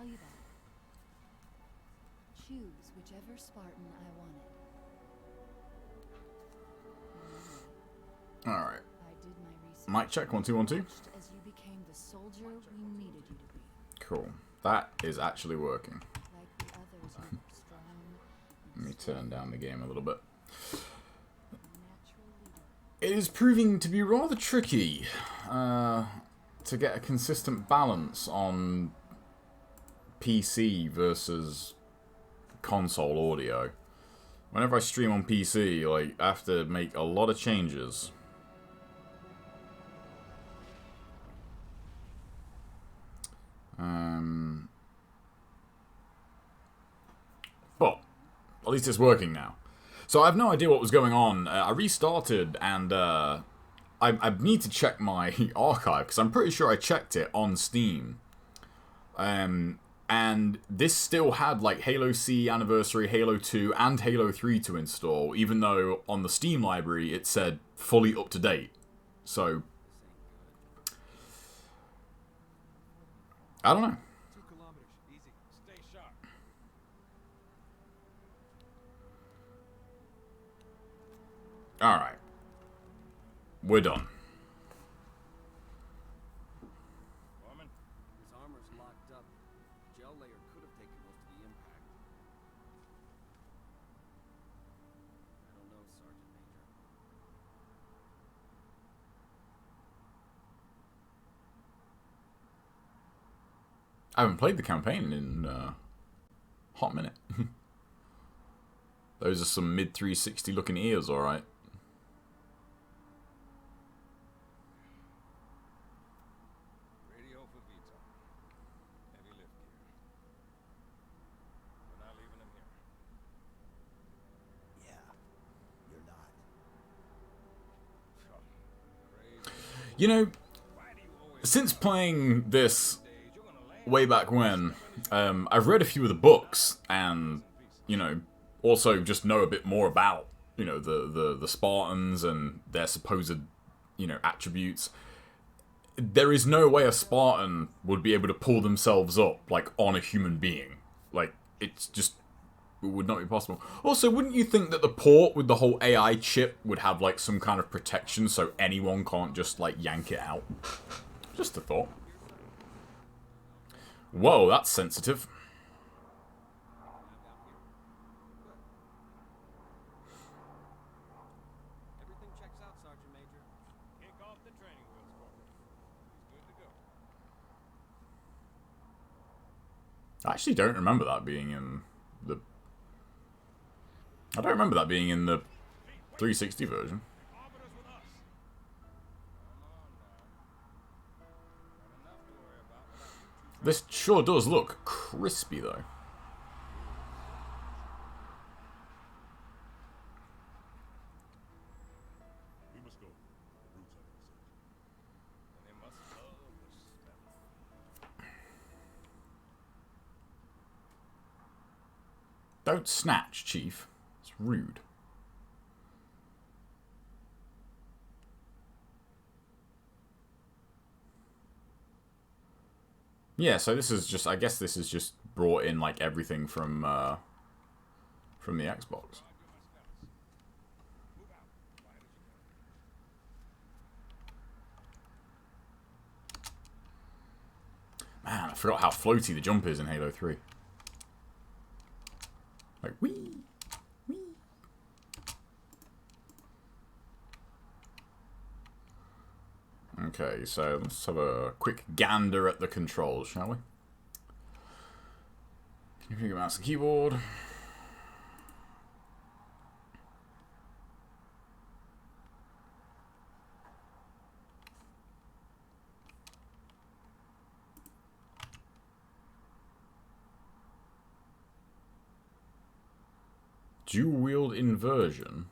tell you that. Choose whichever Spartan I wanted. Alright. I did my research. Mic check, 1 2 1 2. As you became the soldier we needed you to be. Cool. That is actually working. Like the others, you were strong. Let me turn down the game a little bit. Natural leader. It is proving to be rather tricky to get a consistent balance on PC versus console audio. Whenever I stream on PC, like, I have to make a lot of changes. But at least it's working now. So I have no idea what was going on. I restarted and I need to check my archive because I'm pretty sure I checked it on Steam. And this still had like Halo C Anniversary, Halo 2, and Halo 3 to install, even though on the Steam library it said fully up to date. So I don't know. 2 kilometers, easy. Stay sharp. Alright. We're done. Foreman? His armor's locked up. Gel layer could have taken most of the impact. I don't know, Sergeant Major. I haven't played the campaign in a hot minute. Those are some mid 360 looking ears, alright. Radio for Vito. Heavy lift gear. We're not leaving him here. Yeah, you're not. Crazy. You know, Why do you always since playing this stage? You're gonna land way back when, I've read a few of the books and, you know, also just know a bit more about, you know, the Spartans and their supposed, you know, attributes. There is no way a Spartan would be able to pull themselves up, like, on a human being. Like, it's just, it would not be possible. Also, wouldn't you think that the port with the whole AI chip would have, like, some kind of protection so anyone can't just, like, yank it out? Just a thought. Whoa, that's sensitive. Everything checks out, Sergeant Major. kick off the training wheels, Corporal. He's good to go. I actually don't remember that being in the... I don't remember that being in the 360 version. Arbiters with us. Come on now. Got enough to worry about without you two. This sure does look crispy, though. We must go. The routes are in search. And they must love the smell. Don't snatch, Chief. It's rude. Yeah, so this is just... I guess this is just brought in, like, everything from the Xbox. Move out. Why did you go? Man, I forgot how floaty the jump is in Halo 3. Like, whee! Whee! Okay, so let's have a quick gander at the controls, shall we? Configure mouse and keyboard. Dual wield inversion.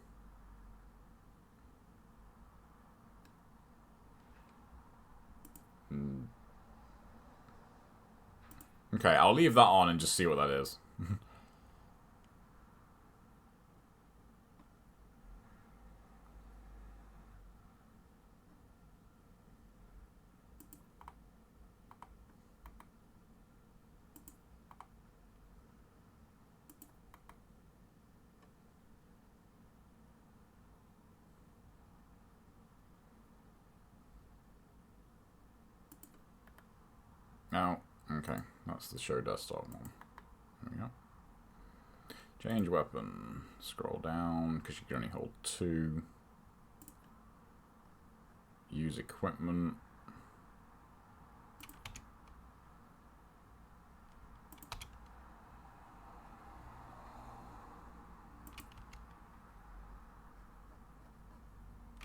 Okay, I'll leave that on and just see what that is. Oh, okay. That's the show desktop one. There we go. Change weapon. Scroll down, because you can only hold 2. Use equipment.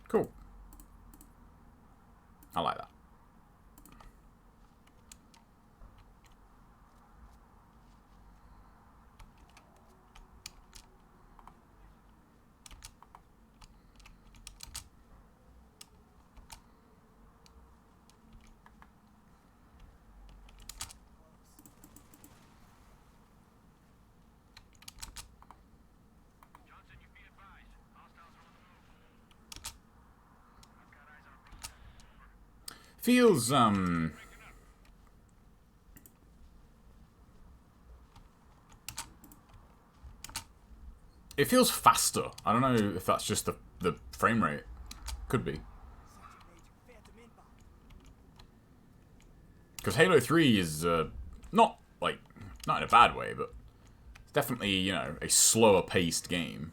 Cool. I like that. Feels, it feels faster. I don't know if that's just the frame rate. Could be. Because Halo 3 is, not, like, not in a bad way, but it's definitely, you know, a slower paced game.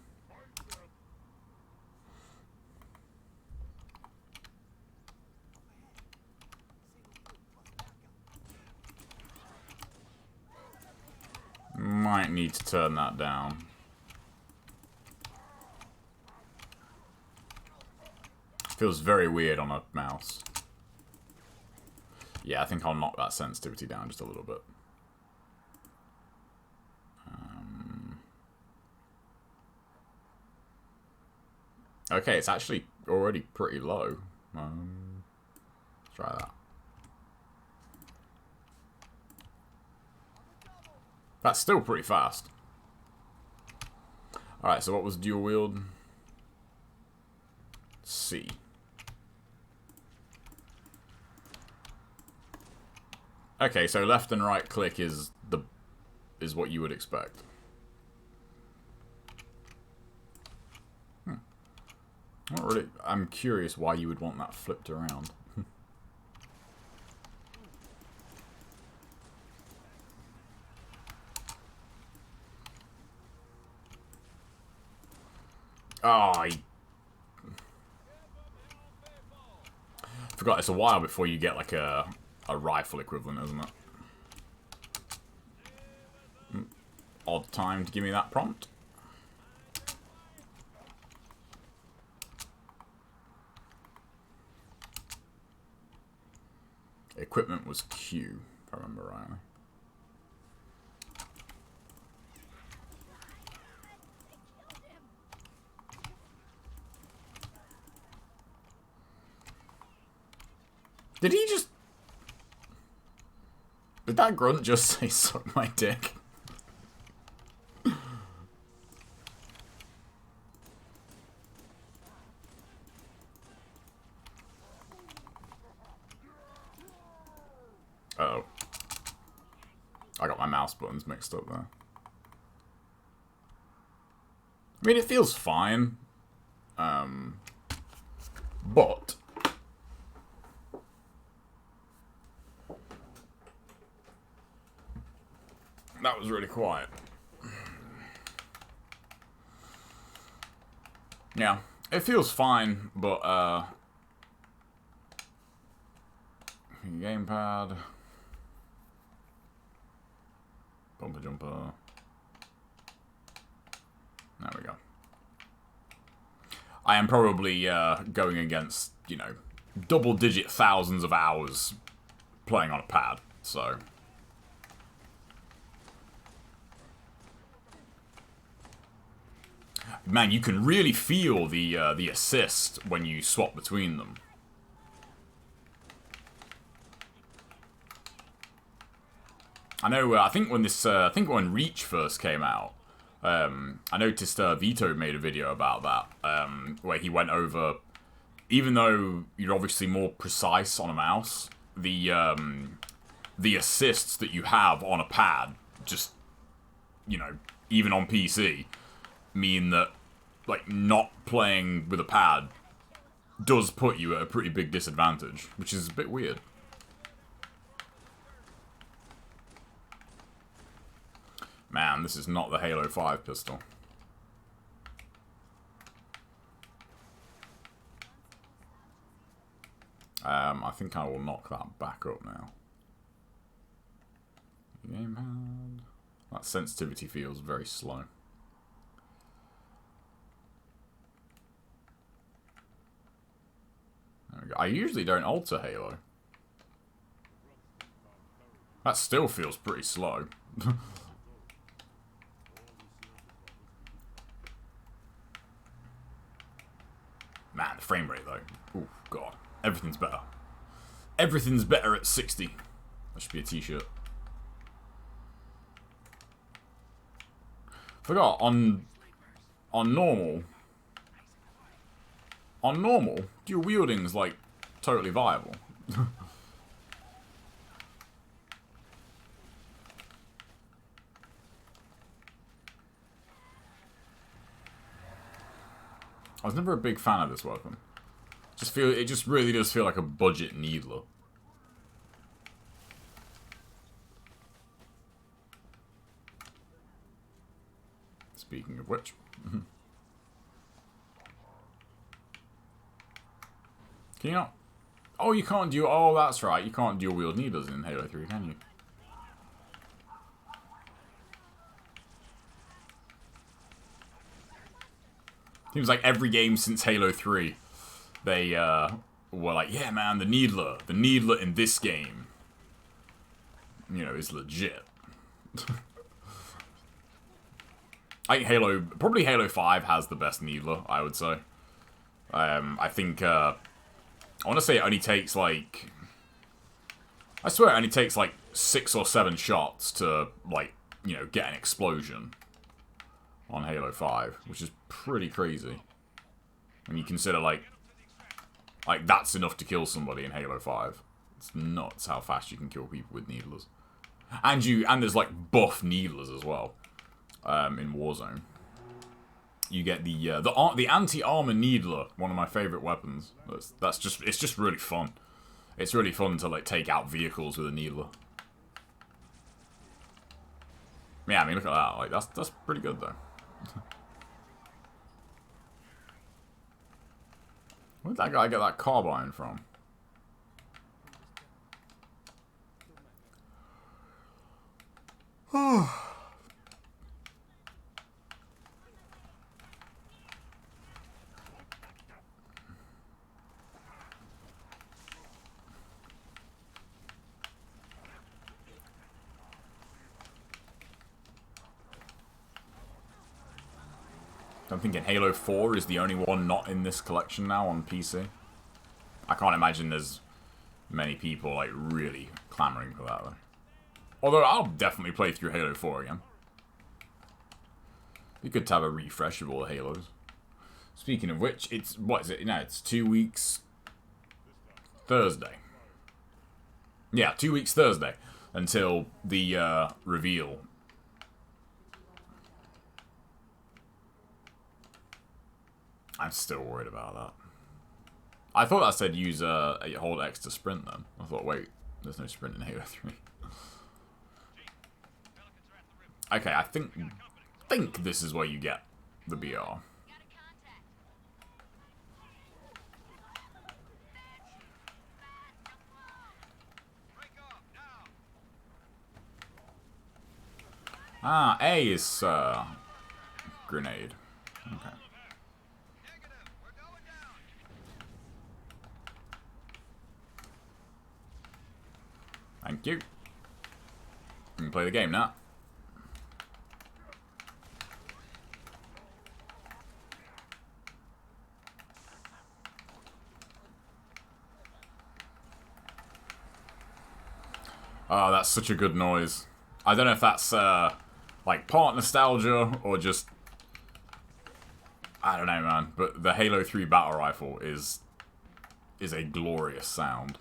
Might need to turn that down. Feels very weird on a mouse. Yeah, I think I'll knock that sensitivity down just a little bit. Okay, it's actually already pretty low. Let's try that. That's still pretty fast. Alright, so what was dual wield? C. Okay, so left and right click is what you would expect. Not really. I'm curious why you would want that flipped around. Oh, I forgot it's a while before you get like a rifle equivalent, isn't it? Odd time to give me that prompt. Equipment was Q, if I remember rightly. Did he just... Did that grunt just say, suck my dick? Uh-oh. I got my mouse buttons mixed up there. I mean, it feels fine. But... that was really quiet. Yeah, it feels fine, but, gamepad. Bumper jumper. There we go. I am probably, going against, you know, double-digit thousands of hours playing on a pad, so... Man, you can really feel the assist when you swap between them. I know. I think when when Reach first came out, I noticed Vito made a video about that, where he went over. Even though you're obviously more precise on a mouse, the assists that you have on a pad, just, you know, even on PC, mean that, like, not playing with a pad does put you at a pretty big disadvantage, which is a bit weird. And this is not the Halo 5 pistol. I think I will knock that back up now. Gamepad. That sensitivity feels very slow. There we go. I usually don't alter Halo. That still feels pretty slow. Man, the frame rate though. Oh god. Everything's better. Everything's better at 60. That should be a t-shirt. Forgot, on normal, dual wielding's like totally viable. I was never a big fan of this weapon. It just really does feel like a budget needler. Speaking of which. Can you not? Oh, you can't do... Oh, that's right. You can't dual wield needlers in Halo 3, can you? Seems like every game since Halo 3, they were like, yeah, man, the needler in this game, you know, is legit. I think probably Halo 5 has the best needler, I would say. I think, I want to say it only takes like, I swear it only takes like 6 or 7 shots to, like, you know, get an explosion on Halo 5, which is pretty crazy. When you consider, like that's enough to kill somebody in Halo 5. It's nuts how fast you can kill people with needlers. And there's, like, buff needlers as well. In Warzone. You get the anti-armor needler, one of my favorite weapons. It's just really fun. It's really fun to, like, take out vehicles with a needler. Yeah, I mean, look at that. Like, that's pretty good though. Where did that guy get that carbine from? I'm thinking Halo 4 is the only one not in this collection now on PC. I can't imagine there's many people, like, really clamoring for that, though. Although, I'll definitely play through Halo 4 again. Be good to have a refresh of all the Halos. Speaking of which, it's, what is it now? It's 2 weeks Thursday. Yeah, 2 weeks Thursday until the reveal. I'm still worried about that. I thought that said use hold X to sprint then. I thought, wait, there's no sprint in Halo 3. Okay, I think this is where you get the BR. Ah, A is grenade. Okay. Thank you. You can play the game now. Oh, that's such a good noise. I don't know if that's, like, part nostalgia or just... I don't know, man. But the Halo 3 battle rifle is a glorious sound.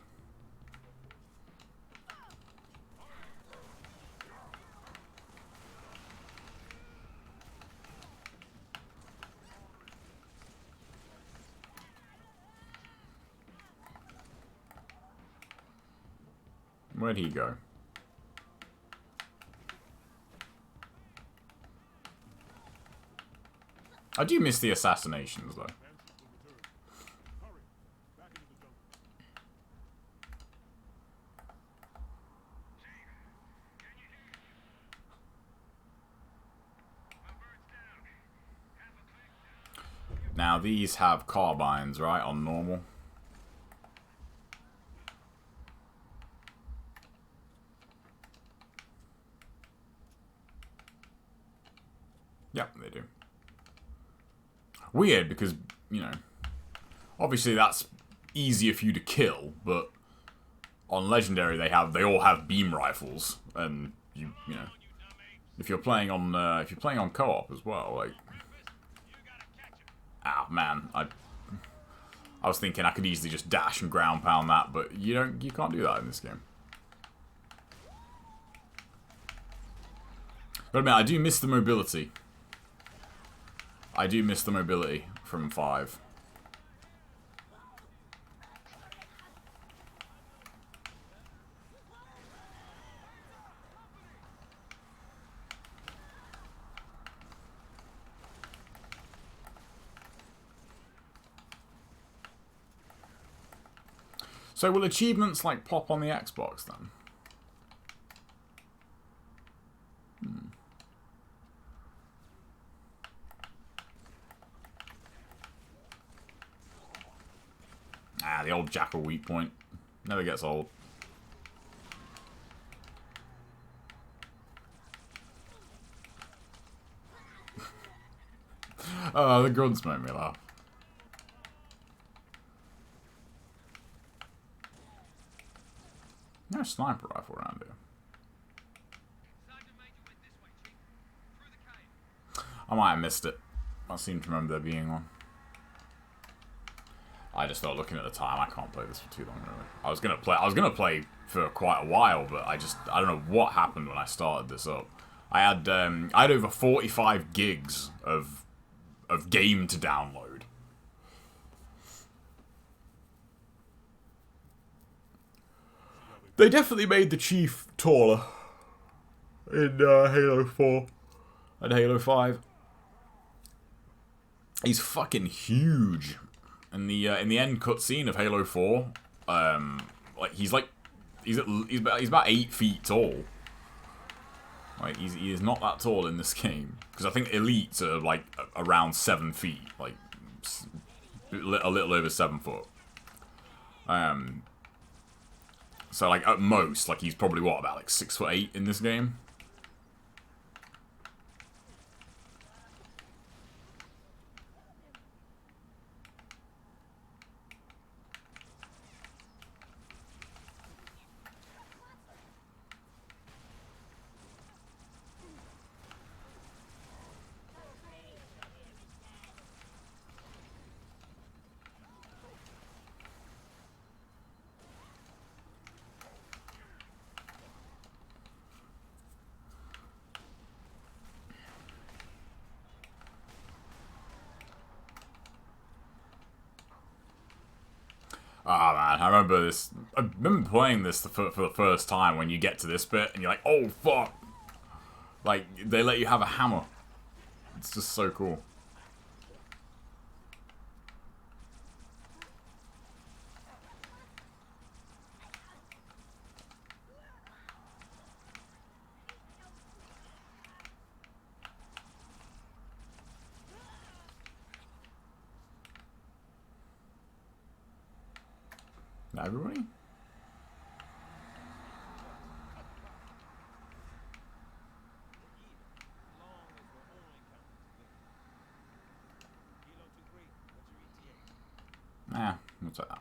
Where'd he go? I do miss the assassinations, though. Now, these have carbines, right, on normal? Yep, they do. Weird, because, you know, obviously that's easier for you to kill, but on Legendary they all have beam rifles, and you know, if you're playing on co-op as well, like, man, I was thinking I could easily just dash and ground pound that, but you can't do that in this game. But I mean, I do miss the mobility. I do miss the mobility from 5. So will achievements like pop on the Xbox then? The old Jackal weak point. Never gets old. Oh, the grunts make me laugh. There's a sniper rifle around here. I might have missed it. I seem to remember there being one. I just felt looking at the time. I can't play this for too long, really. I was gonna play for quite a while, but I don't know what happened when I started this up. I had over 45 gigs of game to download. They definitely made the Chief taller in Halo 4 and Halo 5. He's fucking huge. In the end cutscene of Halo 4, like he's about 8 feet tall. Like he is not that tall in this game, because I think elites are like around 7 feet, like a little over 7 foot. So like at most, like he's probably what, about like 6'8" in this game. Ah, man, I remember this. I remember playing this for the first time when you get to this bit and you're like, oh, fuck. Like, they let you have a hammer. It's just so cool. Now, everybody? Nah, what's that?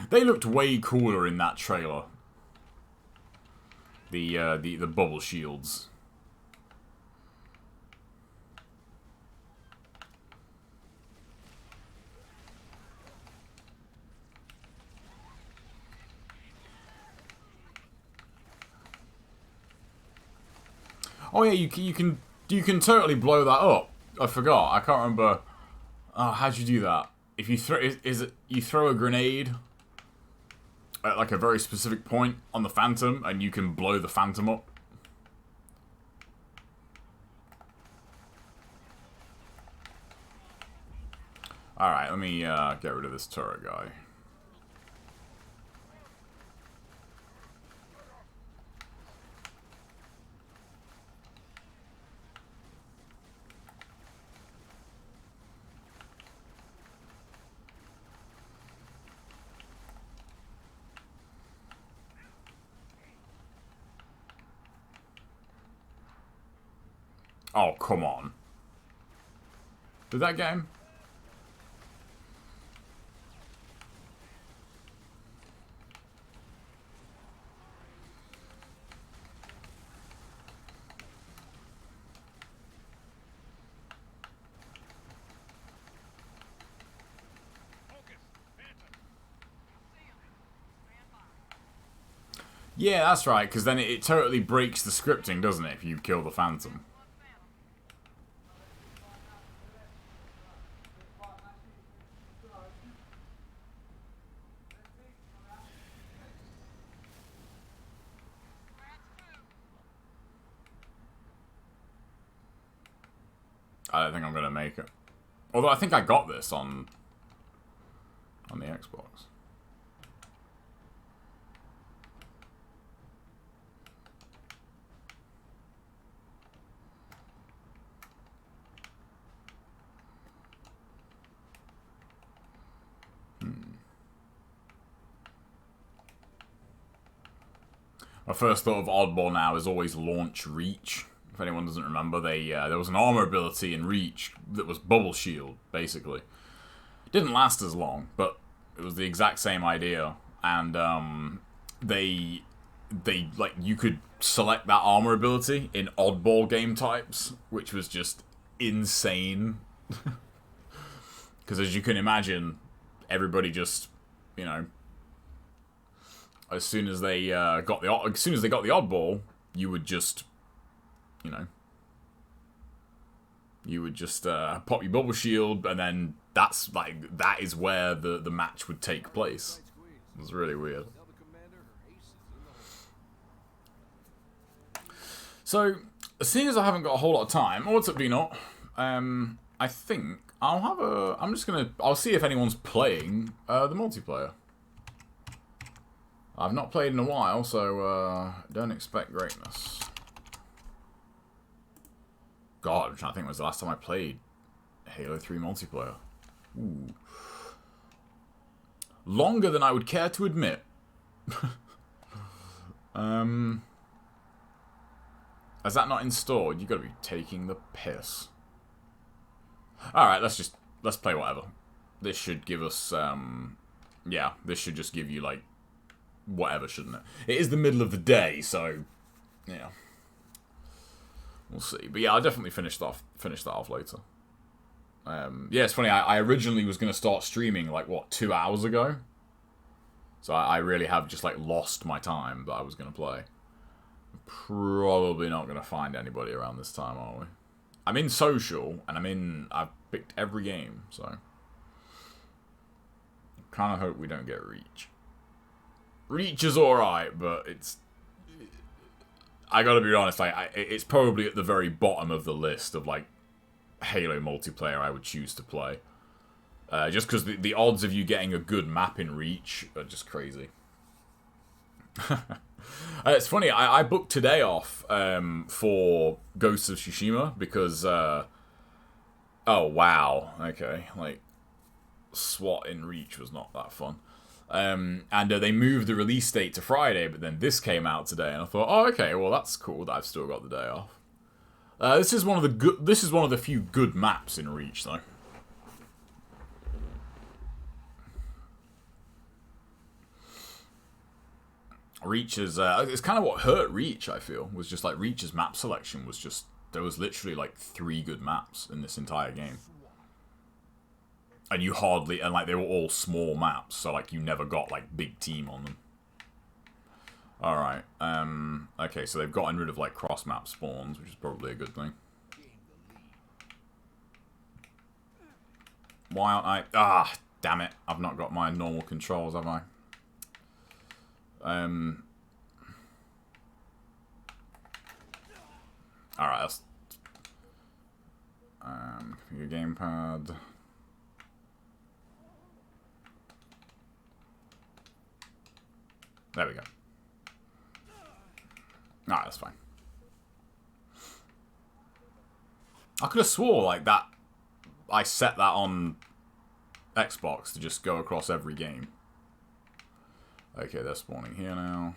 They looked way cooler in that trailer. The bubble shields. Oh yeah, you can totally blow that up. I forgot. I can't remember. Oh, how'd you do that? If you throw, is it you throw a grenade at like a very specific point on the Phantom, and you can blow the Phantom up. Alright, let me get rid of this turret guy. Oh, come on. Did that get him? Yeah, that's right, because then it totally breaks the scripting, doesn't it, if you kill the Phantom? I don't think I'm going to make it. Although I think I got this on the Xbox. My first thought of Oddball now is always launch Reach. If anyone doesn't remember, there was an armor ability in Reach that was Bubble Shield, basically. Didn't last as long, but it was the exact same idea. And they like, you could select that armor ability in Oddball game types, which was just insane. Because as you can imagine, everybody just, you know, as soon as they got the Oddball, you would just, you know, pop your Bubble Shield, and then that is where the match would take place. It was really weird. So, seeing as I haven't got a whole lot of time, or what's up, D-Not? I think I'll see if anyone's playing the multiplayer. I've not played in a while, so don't expect greatness. God, I'm trying to think when was the last time I played Halo 3 multiplayer. Ooh. Longer than I would care to admit. Is that not installed? You gotta be taking the piss. Alright, let's play whatever. This should give us, yeah, this should just give you, like, whatever, shouldn't it? It is the middle of the day, so, yeah. We'll see. But yeah, I'll definitely finish that off later. Yeah, it's funny, I originally was going to start streaming, like, what, 2 hours ago? So I really have just, like, lost my time that I was going to play. Probably not going to find anybody around this time, are we? I'm in social, and I've picked every game, so. Kind of hope we don't get Reach. Reach is alright, but it's... I gotta be honest, like, it's probably at the very bottom of the list of, like, Halo multiplayer I would choose to play. Just because the odds of you getting a good map in Reach are just crazy. It's funny, I booked today off for Ghosts of Tsushima because... oh, wow. Okay, like, SWAT in Reach was not that fun. And they moved the release date to Friday, but then this came out today, and I thought, oh, okay, well, that's cool that I've still got the day off. This is one of the few good maps in Reach, though. Reach is it's kind of what hurt Reach, I feel, was just like Reach's map selection was just, there was literally like 3 good maps in this entire game. And you hardly, and like they were all small maps, so like you never got like big team on them. Alright, okay, so they've gotten rid of like cross map spawns, which is probably a good thing. Why aren't I, damn it, I've not got my normal controls, have I? Alright, that's... your gamepad... There we go. Alright, that's fine. I could have swore, like, that... I set that on Xbox to just go across every game. Okay, they're spawning here now.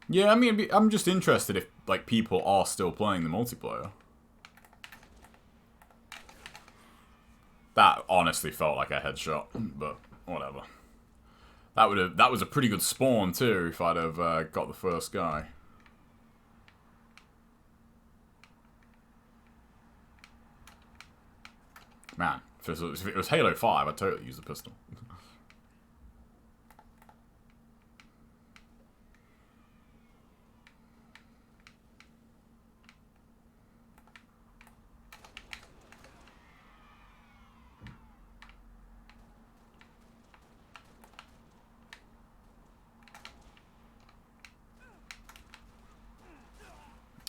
Yeah, I mean, I'm just interested if, like, people are still playing the multiplayer. That honestly felt like a headshot, but whatever. That was a pretty good spawn too, if I'd have got the first guy. Man, if it was Halo 5, I'd totally use the pistol.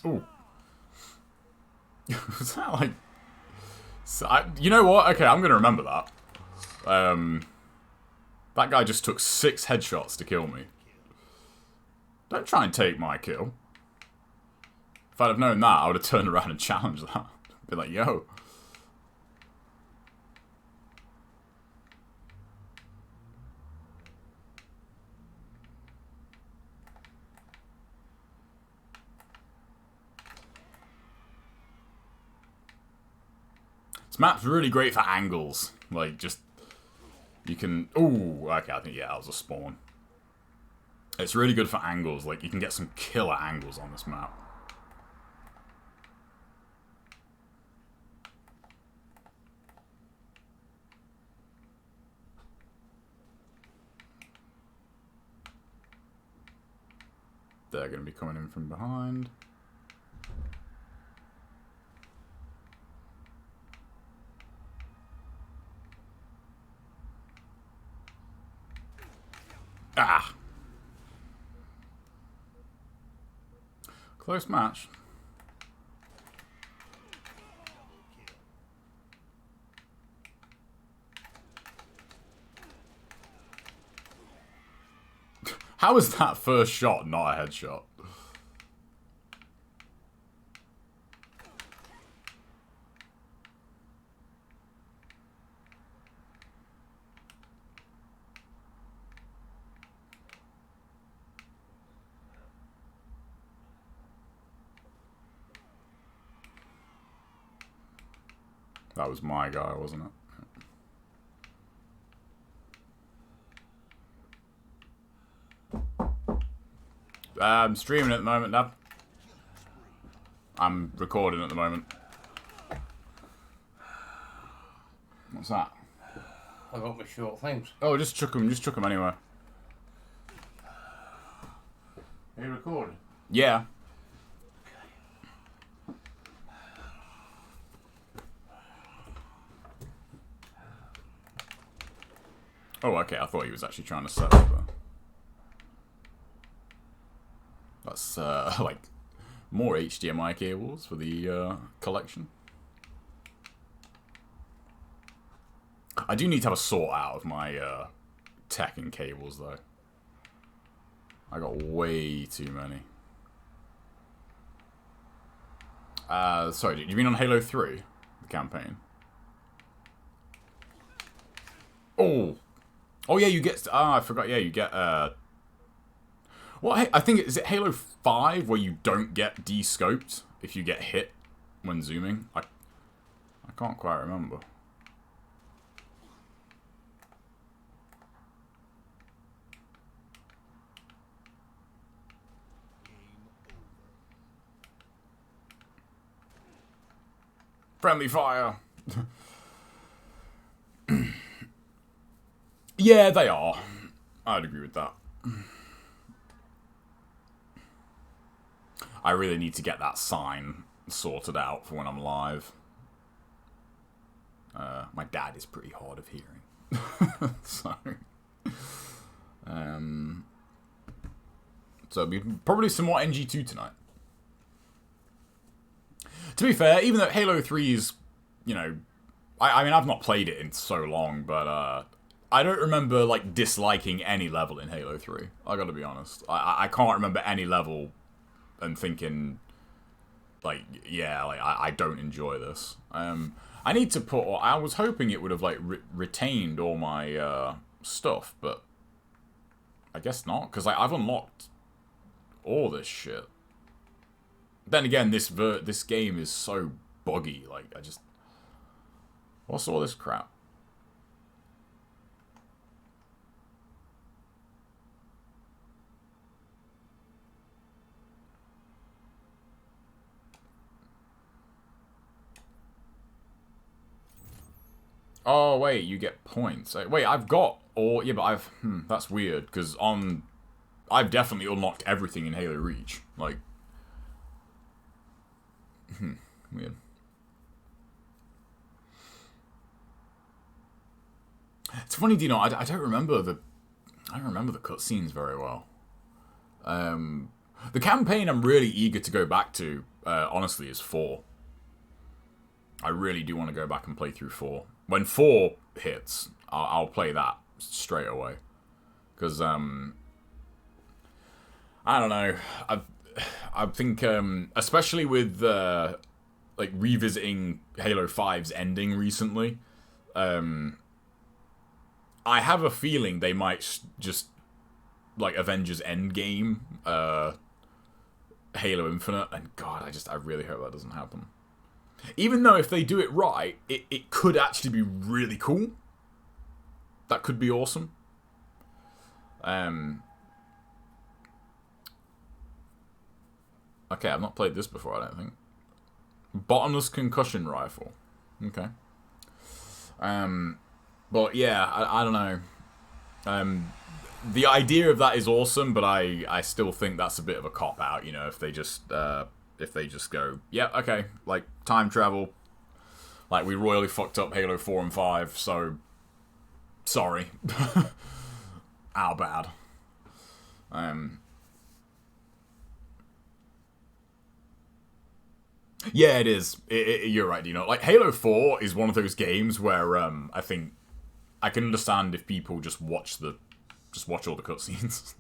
Ooh. Was that like... you know what? Okay, I'm gonna remember that. That guy just took 6 headshots to kill me. Don't try and take my kill. If I'd have known that, I would have turned around and challenged that. Be like, yo. This map's really great for angles. Like, just... You can... Ooh, okay, I think, yeah, that was a spawn. It's really good for angles. Like, you can get some killer angles on this map. They're going to be coming in from behind. Ah! Close match. How is that first shot not a headshot? That was my guy, wasn't it? I'm streaming at the moment, Dad. I'm recording at the moment. What's that? I got my short things. Oh, just chuck them anywhere. Are you recording? Yeah. Oh, okay, I thought he was actually trying to set up there. That's, like, more HDMI cables for the, collection. I do need to have a sort out of my, tech and cables, though. I got way too many. Sorry, do you mean on Halo 3? The campaign? Oh! Oh, yeah, you get... Ah, I forgot. Yeah, you get, What? I think... Is it Halo 5 where you don't get de-scoped if you get hit when zooming? I can't quite remember. Friendly fire! Yeah, they are. I'd agree with that. I really need to get that sign sorted out for when I'm live. My dad is pretty hard of hearing. So it'll be probably some more NG2 tonight. To be fair, even though Halo 3 is, you know, I mean, I've not played it in so long, but I don't remember, like, disliking any level in Halo 3. I gotta be honest. I can't remember any level and thinking, like, yeah, like, I don't enjoy this. I need to put, I was hoping it would have, like, retained all my stuff, but I guess not, because, like, I've unlocked all this shit. Then again, this game is so buggy, like, I just... What's all this crap? Oh, wait, you get points. Wait, I've got all... Yeah, but I've... that's weird, because on... I've definitely unlocked everything in Halo Reach. Like... weird. It's funny, Dino, I don't remember the... I don't remember the cutscenes very well. The campaign I'm really eager to go back to, honestly, is 4. I really do want to go back and play through 4. When 4 hits, I'll play that straight away. Because, I don't know. I think, especially with, like, revisiting Halo 5's ending recently, I have a feeling they might just, like, Avengers Endgame, Halo Infinite, and God, I really hope that doesn't happen. Even though if they do it right, it could actually be really cool. That could be awesome. Okay, I've not played this before, I don't think. Bottomless concussion rifle. Okay. But yeah, I don't know. The idea of that is awesome, but I still think that's a bit of a cop-out, you know, if they just go, yeah, okay, like, time travel, like, we royally fucked up Halo 4 and 5, so, sorry. Our bad. Yeah, it is. You're right, you know, like, Halo 4 is one of those games where, I think, I can understand if people just watch all the cutscenes.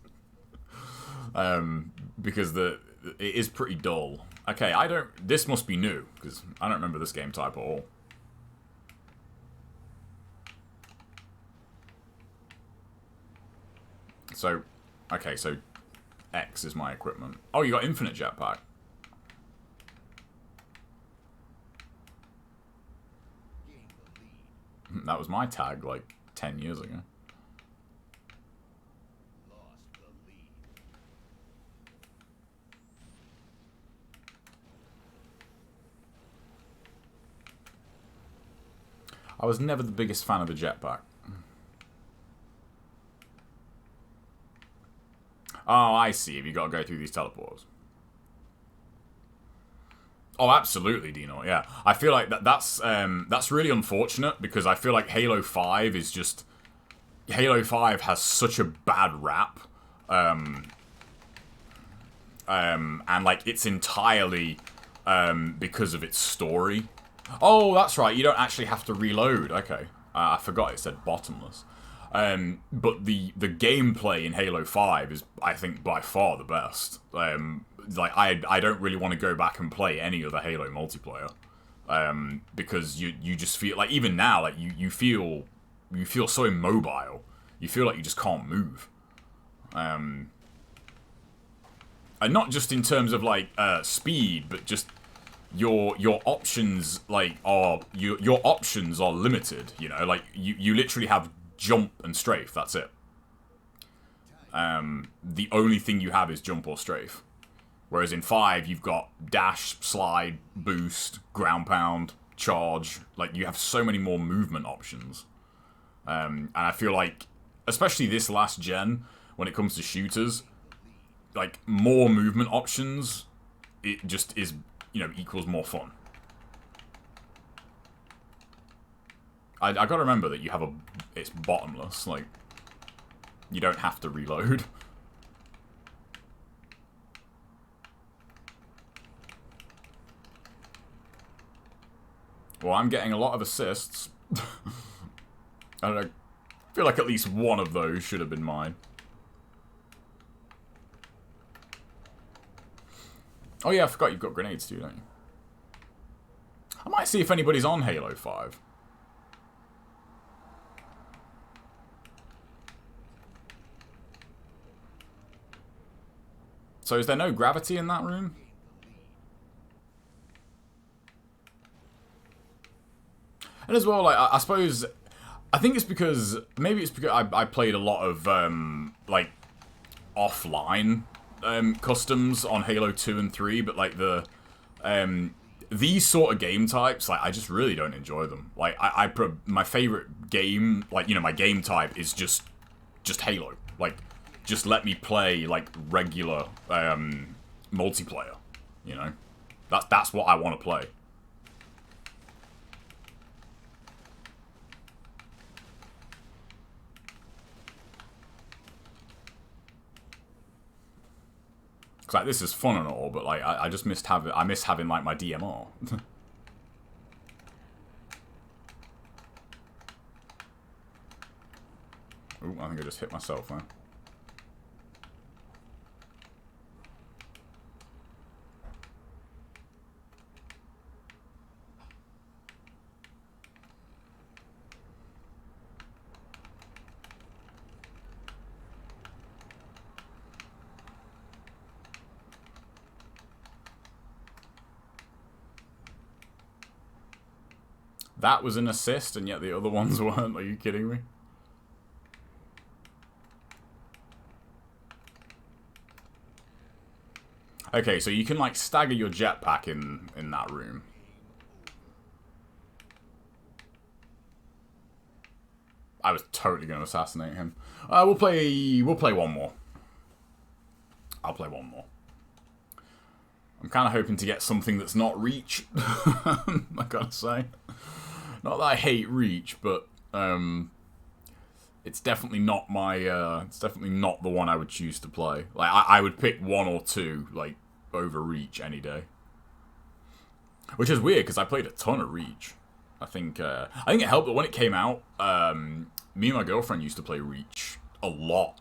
Because it is pretty dull. Okay, this must be new, because I don't remember this game type at all. So, okay, so X is my equipment. Oh, you got infinite jetpack. That was my tag, like, 10 years ago. I was never the biggest fan of the jetpack. Oh, I see. Have you got to go through these teleporters? Oh, absolutely, Dino. Yeah, I feel like that's really unfortunate because I feel like Halo 5 is just Halo 5 has such a bad rap, and like it's entirely because of its story. Oh, that's right. You don't actually have to reload. Okay, I forgot it said bottomless. But the gameplay in Halo 5 is, I think, by far the best. Like I don't really want to go back and play any other Halo multiplayer, because you just feel like even now like you feel so immobile. You feel like you just can't move. And not just in terms of like speed, but just your options like your options are limited. You know, like you literally have jump and strafe. That's it. The only thing you have is jump or strafe. Whereas in 5, you've got dash, slide, boost, ground pound, charge. Like, you have so many more movement options. And I feel like, especially this last gen, when it comes to shooters, like, more movement options, it just is, you know, equals more fun. I gotta remember that you have a... It's bottomless, like... You don't have to reload. Well, I'm getting a lot of assists. I feel like at least one of those should have been mine. Oh yeah, I forgot you've got grenades too, don't you? I might see if anybody's on Halo 5. So is there no gravity in that room? And as well, like, I suppose... I think it's because... Maybe it's because I played a lot of, like, offline customs on Halo 2 and 3, but, like, these sort of game types, like, I just really don't enjoy them. Like, my favorite game, like, you know, my game type is just Halo. Like, just let me play, like, regular multiplayer, you know? That's what I want to play. Like, this is fun and all, but like I just miss having like my DMR. Ooh, I think I just hit myself there. That was an assist, and yet the other ones weren't. Are you kidding me? Okay, so you can, like, stagger your jetpack in that room. I was totally going to assassinate him. We'll play one more. I'll play one more. I'm kind of hoping to get something that's not Reach. I gotta say. Not that I hate Reach, but it's definitely not my. It's definitely not the one I would choose to play. Like I would pick one or two like over Reach any day. Which is weird because I played a ton of Reach. I think it helped that when it came out, me and my girlfriend used to play Reach a lot.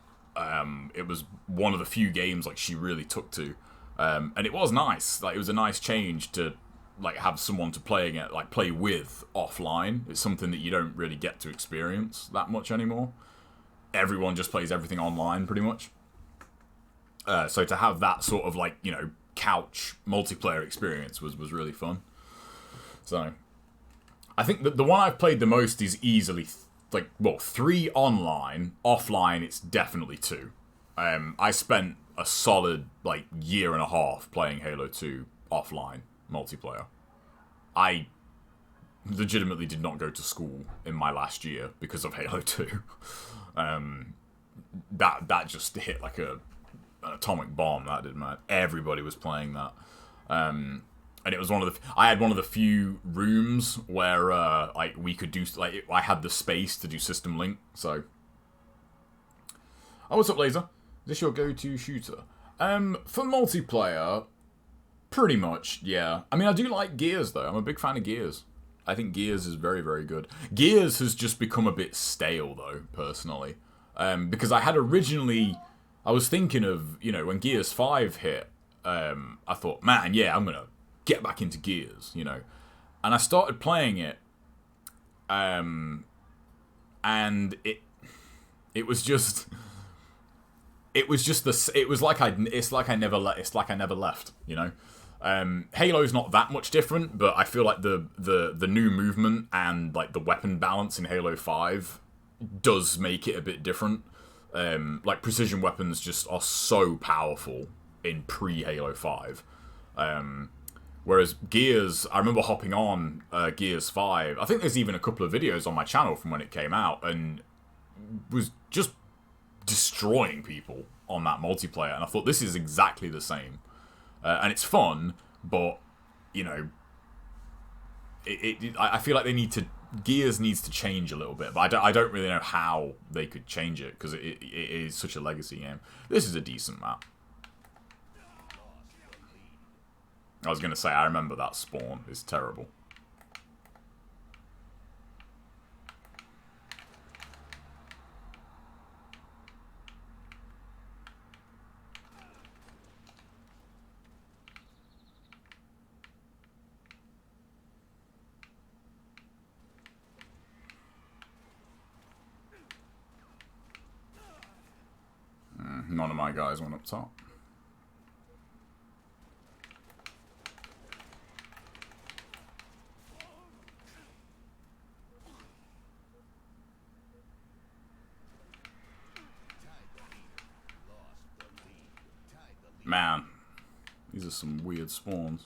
It was one of the few games like she really took to, and it was nice. Like it was a nice change to like have someone to play with offline. It's something that you don't really get to experience that much anymore. Everyone just plays everything online pretty much. So to have that sort of like, you know, couch multiplayer experience was really fun. So I think that the one I've played the most is easily 3 online. Offline it's definitely 2. I spent a solid like year and a half playing Halo 2 offline multiplayer. I legitimately did not go to school in my last year because of Halo 2. That just hit like an atomic bomb. That did, man. Everybody was playing that, and it was I had one of the few rooms where like we could do like I had the space to do system link. So, oh, what's up, Laser? Is this your go-to shooter? For multiplayer. Pretty much, yeah. I mean, I do like Gears, though. I'm a big fan of Gears. I think Gears is very, very good. Gears has just become a bit stale, though, personally. Because I was thinking of, you know, when Gears 5 hit, I thought, man, yeah, I'm going to get back into Gears, you know. And I started playing it, and it was just... It's like I never left, you know. Halo's not that much different, but I feel like the new movement and like the weapon balance in Halo 5 does make it a bit different. Like precision weapons just are so powerful in pre-Halo 5. Whereas Gears, I remember hopping on Gears 5. I think there's even a couple of videos on my channel from when it came out, and was just destroying people on that multiplayer, and I thought this is exactly the same, and it's fun, but you know, I feel like they need to Gears needs to change a little bit, but I don't really know how they could change it, because it is such a legacy game. This is a decent map. I was going to say, I remember that spawn. It's terrible. None of my guys went up top. Man, these are some weird spawns.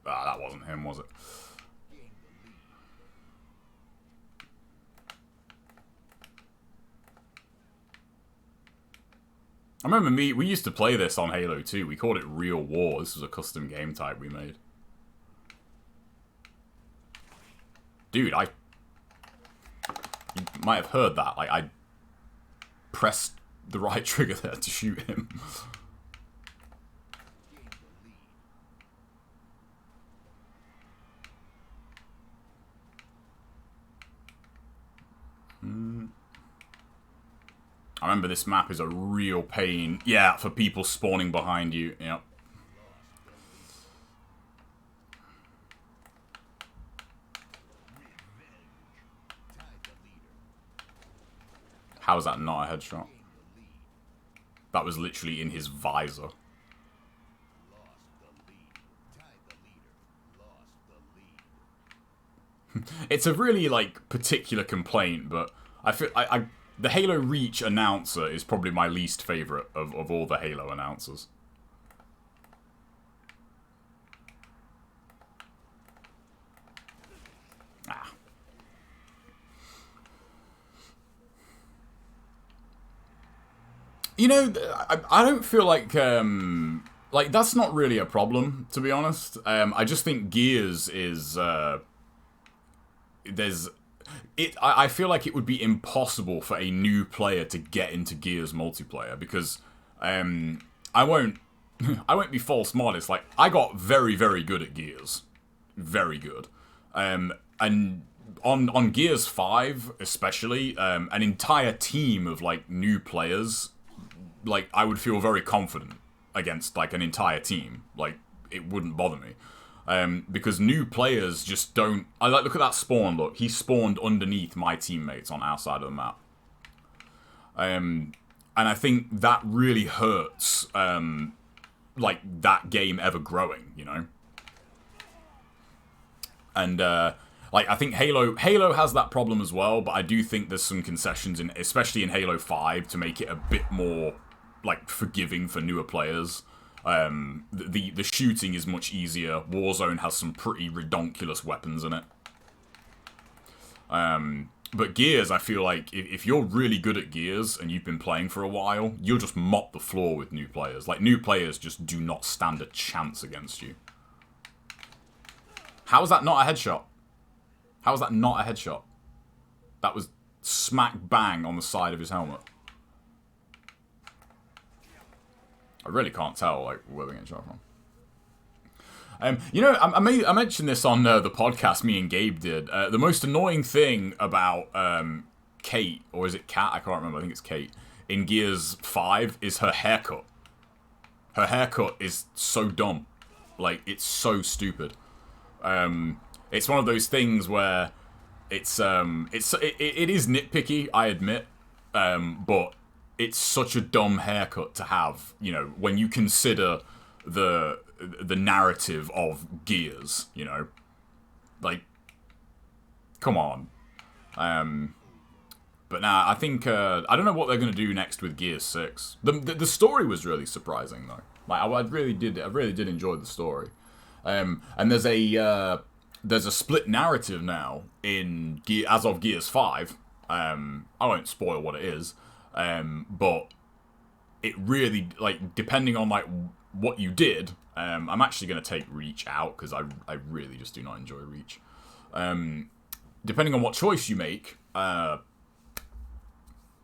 Ah, that wasn't him, was it? I remember we used to play this on Halo 2. We called it Real War. This was a custom game type we made. Dude, you might have heard that. Like, I pressed the right trigger there to shoot him. I remember this map is a real pain. Yeah, for people spawning behind you. Yep. How is that not a headshot? That was literally in his visor. It's a really, like, particular complaint, but I feel the Halo Reach announcer is probably my least favorite of all the Halo announcers. Ah. You know, I don't feel like that's not really a problem, to be honest. I just think Gears is I feel like it would be impossible for a new player to get into Gears multiplayer, because I won't be false modest. Like, I got very, very good at Gears, very good, and on Gears 5 especially, an entire team of like new players, like, I would feel very confident against like an entire team. Like, it wouldn't bother me. Because new players just don't... look at that spawn, look. He spawned underneath my teammates on our side of the map. And I think that really hurts, like, that game ever growing, you know? And, like, I think Halo has that problem as well, but I do think there's some concessions, especially in Halo 5, to make it a bit more, like, forgiving for newer players. The shooting is much easier. Warzone has some pretty redonkulous weapons in it. But Gears, I feel like if you're really good at Gears and you've been playing for a while, you'll just mop the floor with new players. Like, new players just do not stand a chance against you. How is that not a headshot? How is that not a headshot? That was smack bang on the side of his helmet. I really can't tell, like, where they're getting shot from. You know, I mentioned this on the podcast me and Gabe did. The most annoying thing about Kate, or is it Kat? I can't remember. I think it's Kate. In Gears 5 is her haircut. Her haircut is so dumb. Like, it's so stupid. It's one of those things where it is nitpicky, I admit. But it's such a dumb haircut to have, you know, when you consider the narrative of Gears, you know. Like, come on. But nah, I think, I don't know what they're going to do next with Gears 6. The story was really surprising, though. Like, I really did enjoy the story. And there's a split narrative now as of Gears 5. I won't spoil what it is. But it really, like, depending on, like, what you did, I'm actually going to take Reach out, because I really just do not enjoy Reach. Depending on what choice you make,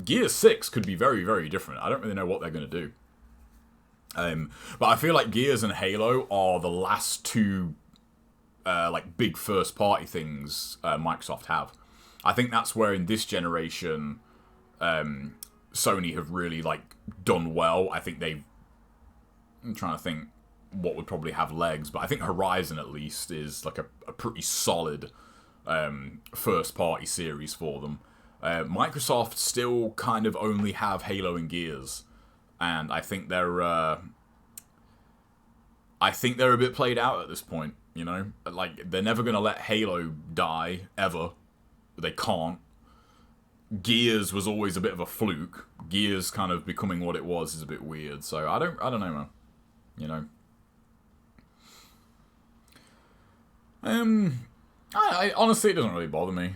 Gears 6 could be very, very different. I don't really know what they're going to do. But I feel like Gears and Halo are the last two, like, big first-party things Microsoft have. I think that's where, in this generation, Sony have really, like, done well. I think I'm trying to think what would probably have legs, but I think Horizon, at least, is, like, a pretty solid first-party series for them. Microsoft still kind of only have Halo and Gears, and I think they're a bit played out at this point, you know? Like, they're never going to let Halo die, ever. They can't. Gears was always a bit of a fluke. Gears kind of becoming what it was is a bit weird, so I don't know, man. You know? I honestly, it doesn't really bother me.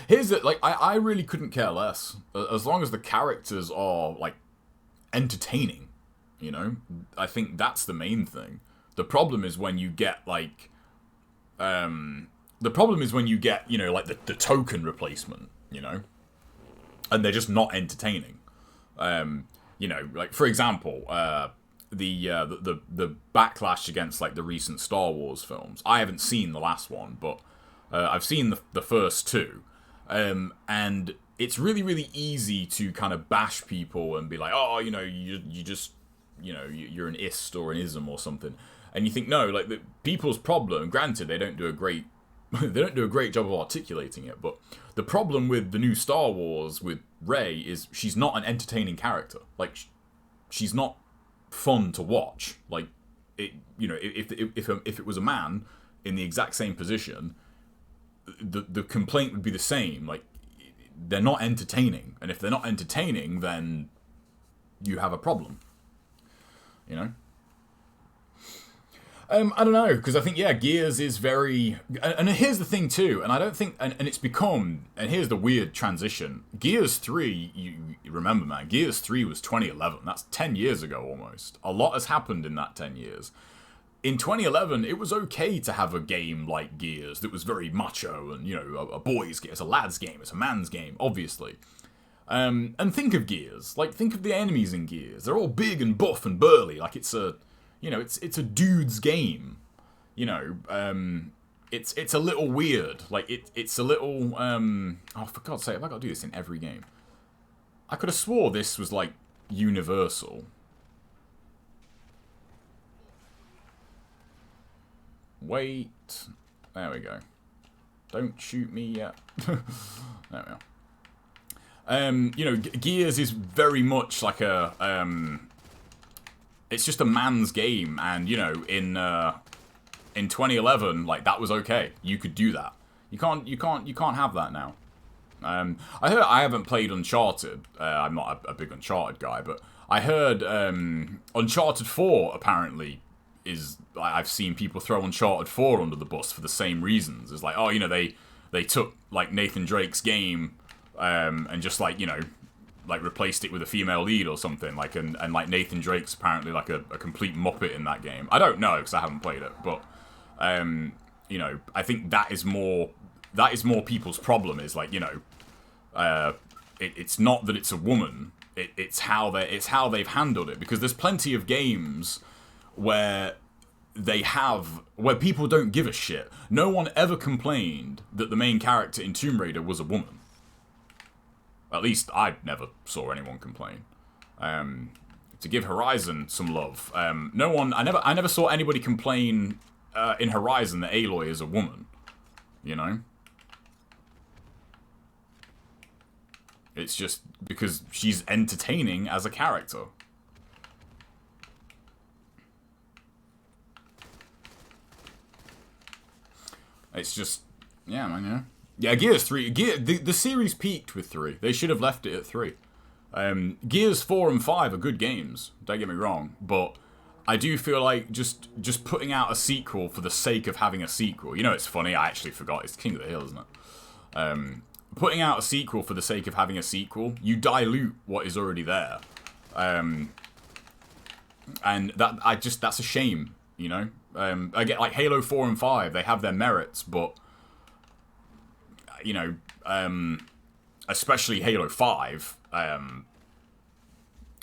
Here's it, like, I really couldn't care less. As long as the characters are, like, entertaining, you know? I think that's the main thing. The problem is when you get, like, you know, like, the token replacement, you know? And they're just not entertaining. You know, like, for example, the backlash against, like, the recent Star Wars films. I haven't seen the last one, but I've seen the first two. And it's really, really easy to kind of bash people and be like, oh, you know, you just, you know, you're an ist or an ism or something. And you think, no, like, the people's problem, granted, they don't do a great job of articulating it, but the problem with the new Star Wars with Rey is she's not an entertaining character. Like, she's not fun to watch. Like, it, you know, if it was a man in the exact same position, the complaint would be the same. Like, they're not entertaining, and if they're not entertaining, then you have a problem. You know? I don't know, because I think, yeah, Gears is very... And here's the thing, too, and I don't think... And it's become... And here's the weird transition. Gears 3, you remember, man, Gears 3 was 2011. That's 10 years ago, almost. A lot has happened in that 10 years. In 2011, it was okay to have a game like Gears that was very macho and, you know, a boy's game. It's a lad's game. It's a man's game, obviously. And think of Gears. Like, think of the enemies in Gears. They're all big and buff and burly. Like, it's a... You know, it's a dude's game. You know, it's a little weird. Like, it's a little... oh, for God's sake, have I got to do this in every game? I could have swore this was, like, universal. Wait. There we go. Don't shoot me yet. There we go. You know, Gears is very much like a... it's just a man's game, and, you know, in 2011, like, that was okay. You could do that. You can't have that now. I heard, I haven't played Uncharted. I'm not a big Uncharted guy, but I heard Uncharted 4 apparently is... I've seen people throw Uncharted 4 under the bus for the same reasons. It's like, oh, you know, they took, like, Nathan Drake's game and just, like, you know, like, replaced it with a female lead or something. Like, and like, Nathan Drake's apparently, like, a complete muppet in that game. I don't know, because I haven't played it, but, you know, I think that is more people's problem, is, like, you know, it's not that it's a woman, it's how they've handled it, because there's plenty of games where people don't give a shit. No one ever complained that the main character in Tomb Raider was a woman. At least I never saw anyone complain. To give Horizon some love, I never saw anybody complain in Horizon that Aloy is a woman. You know? It's just because she's entertaining as a character. It's just, yeah, man, yeah. Yeah, Gears 3, the series peaked with 3. They should have left it at 3. Gears 4 and 5 are good games, don't get me wrong, but I do feel like just putting out a sequel for the sake of having a sequel. You know, it's funny, I actually forgot, it's King of the Hill, isn't it? putting out a sequel for the sake of having a sequel, you dilute what is already there. And that's a shame, you know? I get, like, Halo 4 and 5, they have their merits, but, you know, especially Halo 5, Halo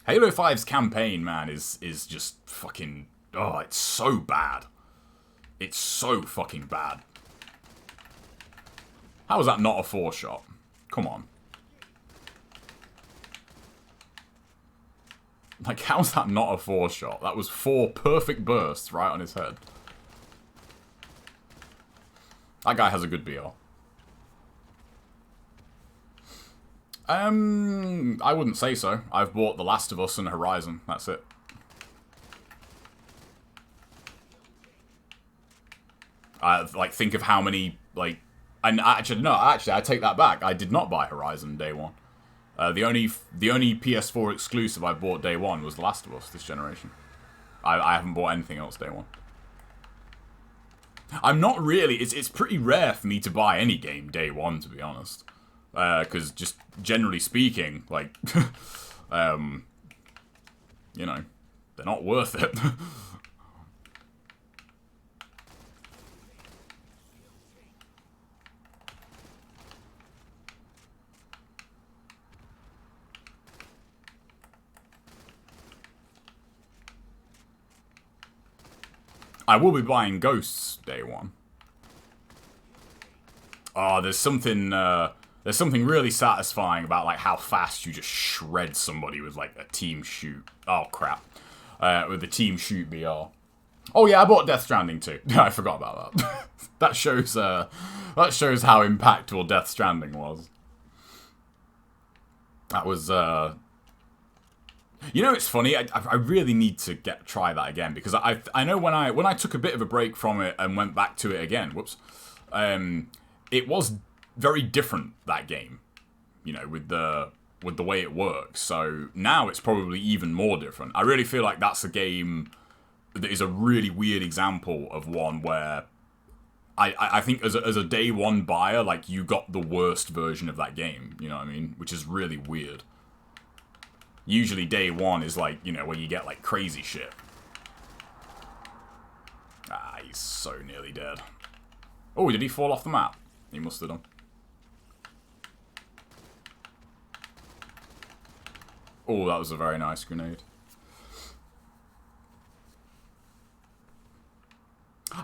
5's campaign, man, is just fucking, oh, it's so bad. It's so fucking bad. How is that not a 4-shot? Come on. Like, how's that not a 4-shot? That was 4 perfect bursts right on his head. That guy has a good BR. I wouldn't say so. I've bought The Last of Us and Horizon. That's it. Like, think of how many, like... And actually, no, I take that back. I did not buy Horizon day one. The only PS4 exclusive I bought day one was The Last of Us this generation. I haven't bought anything else day one. I'm not really... It's pretty rare for me to buy any game day one, to be honest. Because just generally speaking, like... you know, they're not worth it. I will be buying Ghosts day one. Oh, there's something really satisfying about, like, how fast you just shred somebody with, like, a team shoot. Oh, crap. With the team shoot BR. Oh, yeah, I bought Death Stranding too. I forgot about that. that shows how impactful Death Stranding was. That was, You know, it's funny. I really need to try that again, because I know when I took a bit of a break from it and went back to it again. Whoops. It was very different, that game. You know, with the way it works. So now it's probably even more different. I really feel like that's a game that is a really weird example of one where I think as a day one buyer, like, you got the worst version of that game. You know what I mean? Which is really weird. Usually day one is, like, you know, where you get, like, crazy shit. Ah, he's so nearly dead. Oh, did he fall off the map? He must have done. Oh, that was a very nice grenade.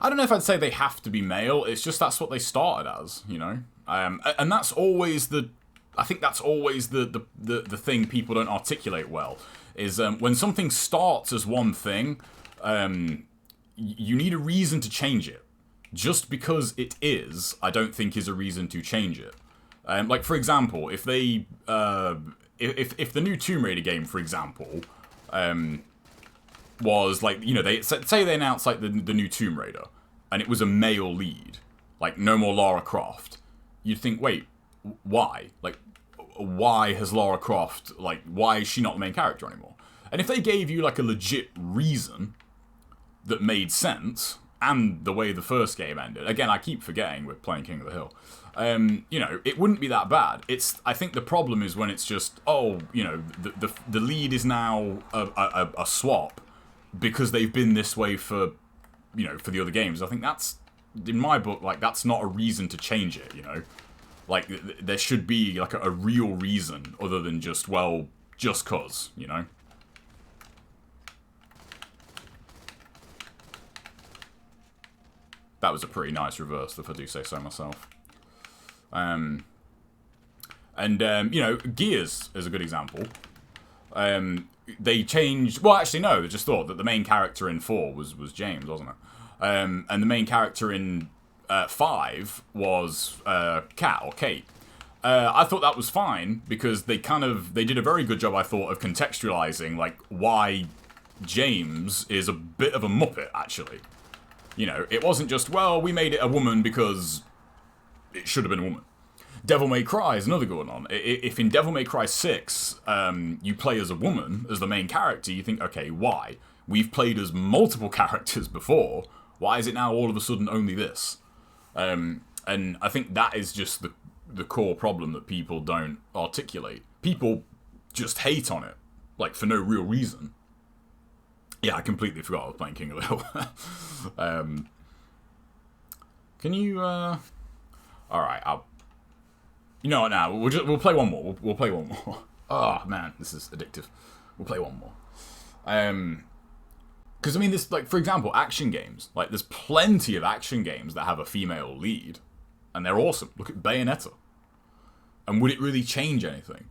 I don't know if I'd say they have to be male. It's just that's what they started as, you know? And that's always the... I think that's always the thing people don't articulate well, is when something starts as one thing, you need a reason to change it. Just because it is, I don't think is a reason to change it. Like, for example, if they, if the new Tomb Raider game, for example, was, like, you know, they say they announced, like, the new Tomb Raider, and it was a male lead, like, no more Lara Croft, you'd think, wait, why? Like, why has Lara Croft, like, why is she not the main character anymore? And if they gave you, like, a legit reason that made sense, and the way the first game ended, again, I keep forgetting we're playing King of the Hill, you know, it wouldn't be that bad. I think the problem is when it's just, oh, you know, the lead is now a swap because they've been this way for, you know, for the other games. I think that's, in my book, like, that's not a reason to change it, you know? Like, there should be, like, a real reason other than just, well, just cause, you know? That was a pretty nice reverse, if I do say so myself. You know, Gears is a good example. They changed... Well, actually, no, they just thought that the main character in 4 was James, wasn't it? And the main character in 5 was Kat, or Kate. I thought that was fine, because they did a very good job, I thought, of contextualizing, like, why James is a bit of a muppet, actually. You know, it wasn't just, well, we made it a woman because it should have been a woman. Devil May Cry is another good one. If in Devil May Cry 6, you play as a woman, as the main character, you think, okay, why? We've played as multiple characters before. Why is it now all of a sudden only this? And I think that is just the core problem that people don't articulate. People just hate on it, like, for no real reason. Yeah, I completely forgot I was playing King of the Hill. Can you, Alright, you know what, now, we'll play one more. We'll play one more. Oh, man, this is addictive. We'll play one more. Because, I mean, this, like, for example, action games. Like, there's plenty of action games that have a female lead. And they're awesome. Look at Bayonetta. And would it really change anything?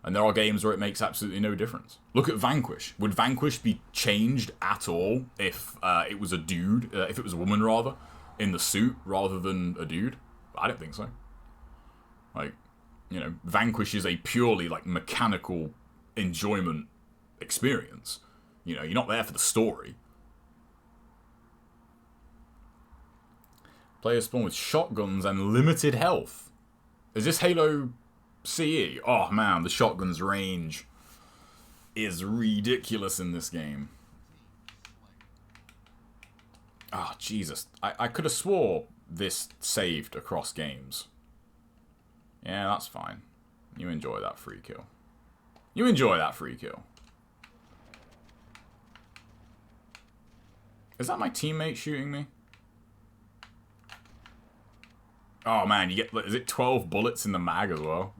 And there are games where it makes absolutely no difference. Look at Vanquish. Would Vanquish be changed at all if it was a dude, if it was a woman rather, in the suit rather than a dude? I don't think so. Like, you know, Vanquish is a purely, like, mechanical enjoyment experience. You know, you're not there for the story. Players spawn with shotguns and limited health. Is this Halo CE? Oh man, the shotgun's range is ridiculous in this game. Oh, Jesus. I could have swore this saved across games. Yeah, that's fine. You enjoy that free kill. You enjoy that free kill. Is that my teammate shooting me? Oh man, you get, is it 12 bullets in the mag as well?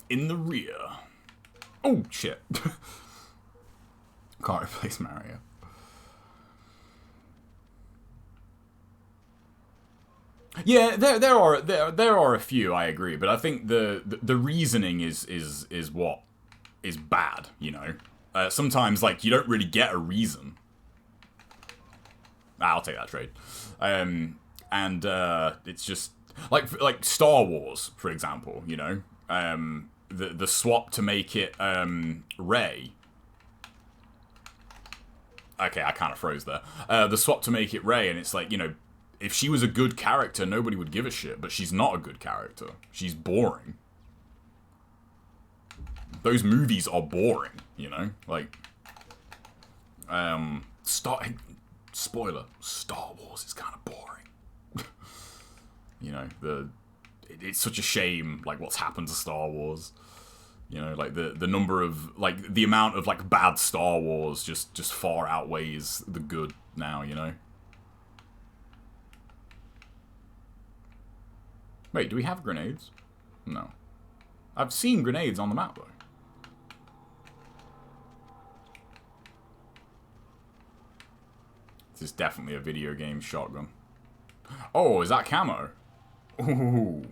In the rear. Oh shit. Can't replace Mario. Yeah, there are a few, I agree, but I think the reasoning is what is bad, you know. Sometimes, like, you don't really get a reason. I'll take that trade. It's just like Star Wars, for example, you know. The swap to make it Rey. Okay, I kind of froze there. The swap to make it Rey, and it's like, you know, if she was a good character, nobody would give a shit, but she's not a good character. She's boring. Those movies are boring, you know? Like, spoiler, Star Wars is kind of boring. You know, it's such a shame, like, what's happened to Star Wars. You know, like, the number of, like, the amount of, like, bad Star Wars just far outweighs the good now, you know? Wait, do we have grenades? No. I've seen grenades on the map, though. This is definitely a video game shotgun. Oh, is that camo? Ooh.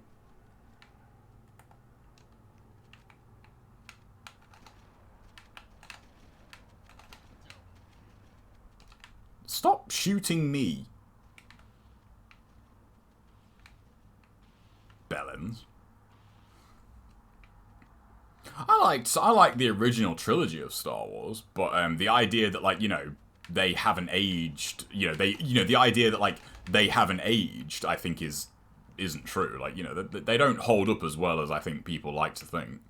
Stop shooting me. Bellends. I like the original trilogy of Star Wars, but the idea that, like, you know, they haven't aged, the idea that, like, they haven't aged, I think isn't true. Like, you know, they don't hold up as well as I think people like to think.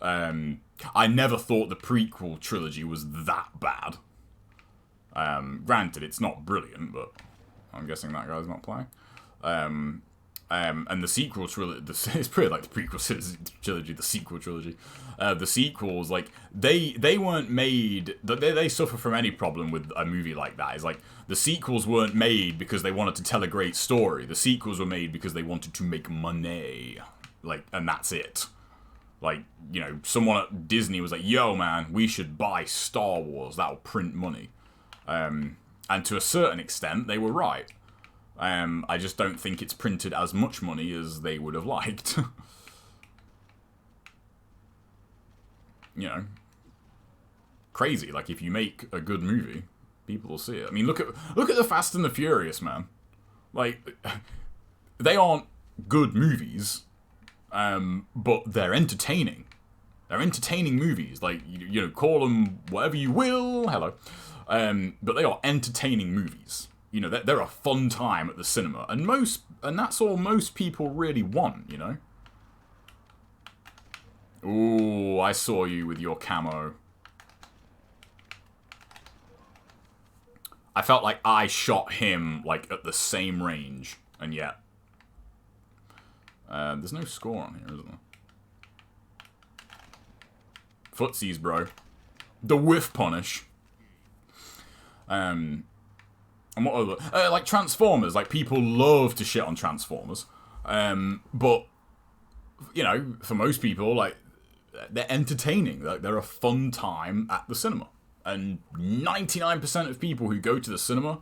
I never thought the prequel trilogy was that bad. Granted, it's not brilliant, but I'm guessing that guy's not playing. And the sequel trilogy, it's pretty like the prequel trilogy, the sequel trilogy. The sequels, like, they weren't made, they suffer from any problem with a movie like that. It's like, the sequels weren't made because they wanted to tell a great story. The sequels were made because they wanted to make money. Like, and that's it. Like, you know, someone at Disney was like, yo, man, we should buy Star Wars. That'll print money. And to a certain extent, they were right. I just don't think it's printed as much money as they would have liked. You know, crazy. Like, if you make a good movie, people will see it. I mean, look at the Fast and the Furious, man. Like, they aren't good movies, but they're entertaining. They're entertaining movies. Like, you know, call them whatever you will. Hello, but they are entertaining movies. You know, they're a fun time at the cinema, and that's all most people really want, you know? Ooh, I saw you with your camo. I felt like I shot him, like, at the same range. And yet... there's no score on here, is there? Footsies, bro. The whiff punish. And what other... like, Transformers. Like, people love to shit on Transformers. But, you know, for most people, like, they're entertaining. Like, they're a fun time at the cinema. And 99% of people who go to the cinema,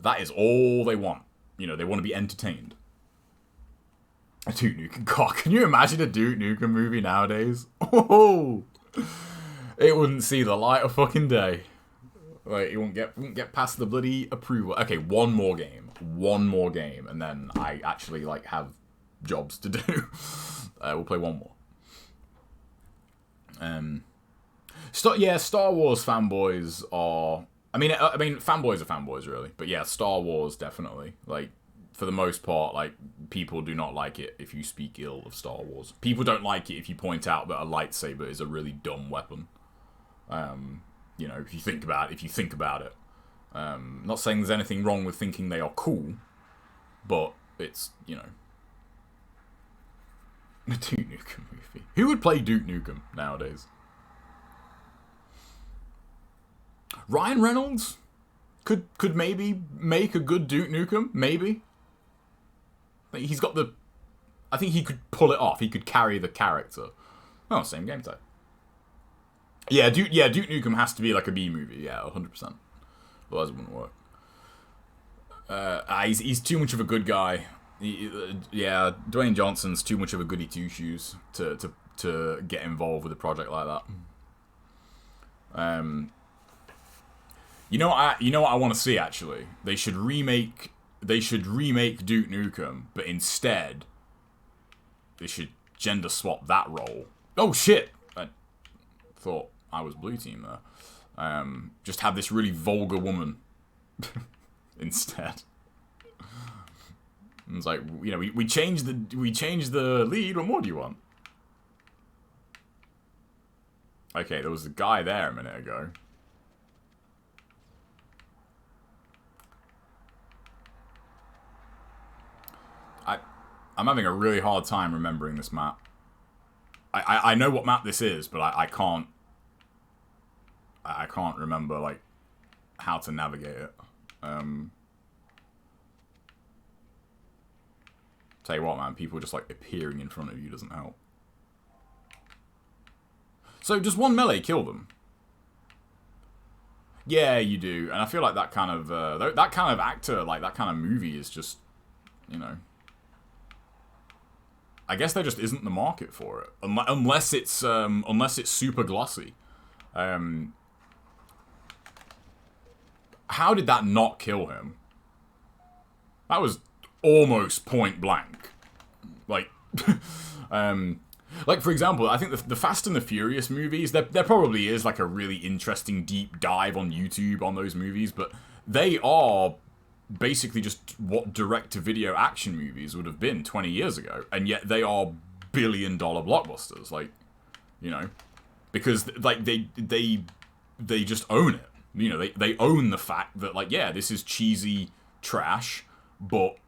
that is all they want. You know, they want to be entertained. A Duke Nukem. God, can you imagine a Duke Nukem movie nowadays? Oh, it wouldn't see the light of fucking day. Like, it wouldn't get past the bloody approval. Okay, one more game, and then I actually like have jobs to do. We'll play one more. Star Wars fanboys are... I mean, fanboys are fanboys, really. But yeah, Star Wars, definitely. Like, for the most part, like, people do not like it if you speak ill of Star Wars. People don't like it if you point out that a lightsaber is a really dumb weapon. You know, if you think about it. Not saying there's anything wrong with thinking they are cool, but it's, you know... A Duke Nukem movie. Who would play Duke Nukem nowadays? Ryan Reynolds could maybe make a good Duke Nukem, maybe. He's got the... I think he could pull it off. He could carry the character. Oh, same game type. Yeah, Duke Nukem has to be like a B movie. Yeah, 100%. Otherwise it wouldn't work. He's too much of a good guy. Yeah, Dwayne Johnson's too much of a goody two-shoes to get involved with a project like that. You know what I want to see, actually? They should remake Duke Nukem, but instead they should gender swap that role. Oh shit! I thought I was blue team there. Just have this really vulgar woman instead. And it's like, you know, we changed the lead. What more do you want? Okay, there was a guy there a minute ago. I'm having a really hard time remembering this map. I know what map this is, but I can't remember, like, how to navigate it. Tell you what, man, people just, like, appearing in front of you doesn't help. So, does one melee kill them? Yeah, you do. And I feel like that kind of actor, like, that kind of movie is just, you know... I guess there just isn't the market for it, unless it's super glossy. How did that not kill him? That was almost point blank. Like, like for example, I think the Fast and the Furious movies, there probably is like a really interesting deep dive on YouTube on those movies, but they are basically just what direct-to-video action movies would have been 20 years ago, and yet they are billion-dollar blockbusters, like, you know, because like they just own it, you know, they own the fact that, like, yeah, this is cheesy trash, but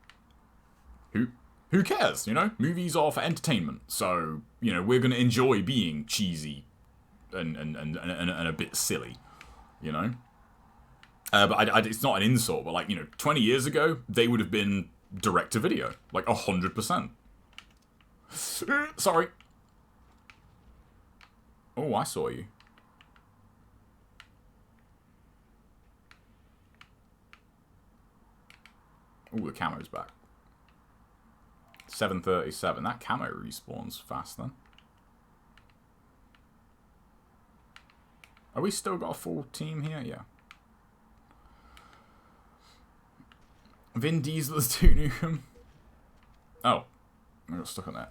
who cares, you know? Movies are for entertainment, so, you know, we're gonna enjoy being cheesy and a bit silly, you know? But it's not an insult, but, like, you know, 20 years ago, they would have been direct-to-video. Like, 100%. Sorry. Oh, I saw you. Oh, the camo's back. 737. That camo respawns fast, then. Are we still got a full team here? Yeah. Vin Diesel's Duke Nukem. Oh. I got stuck on that.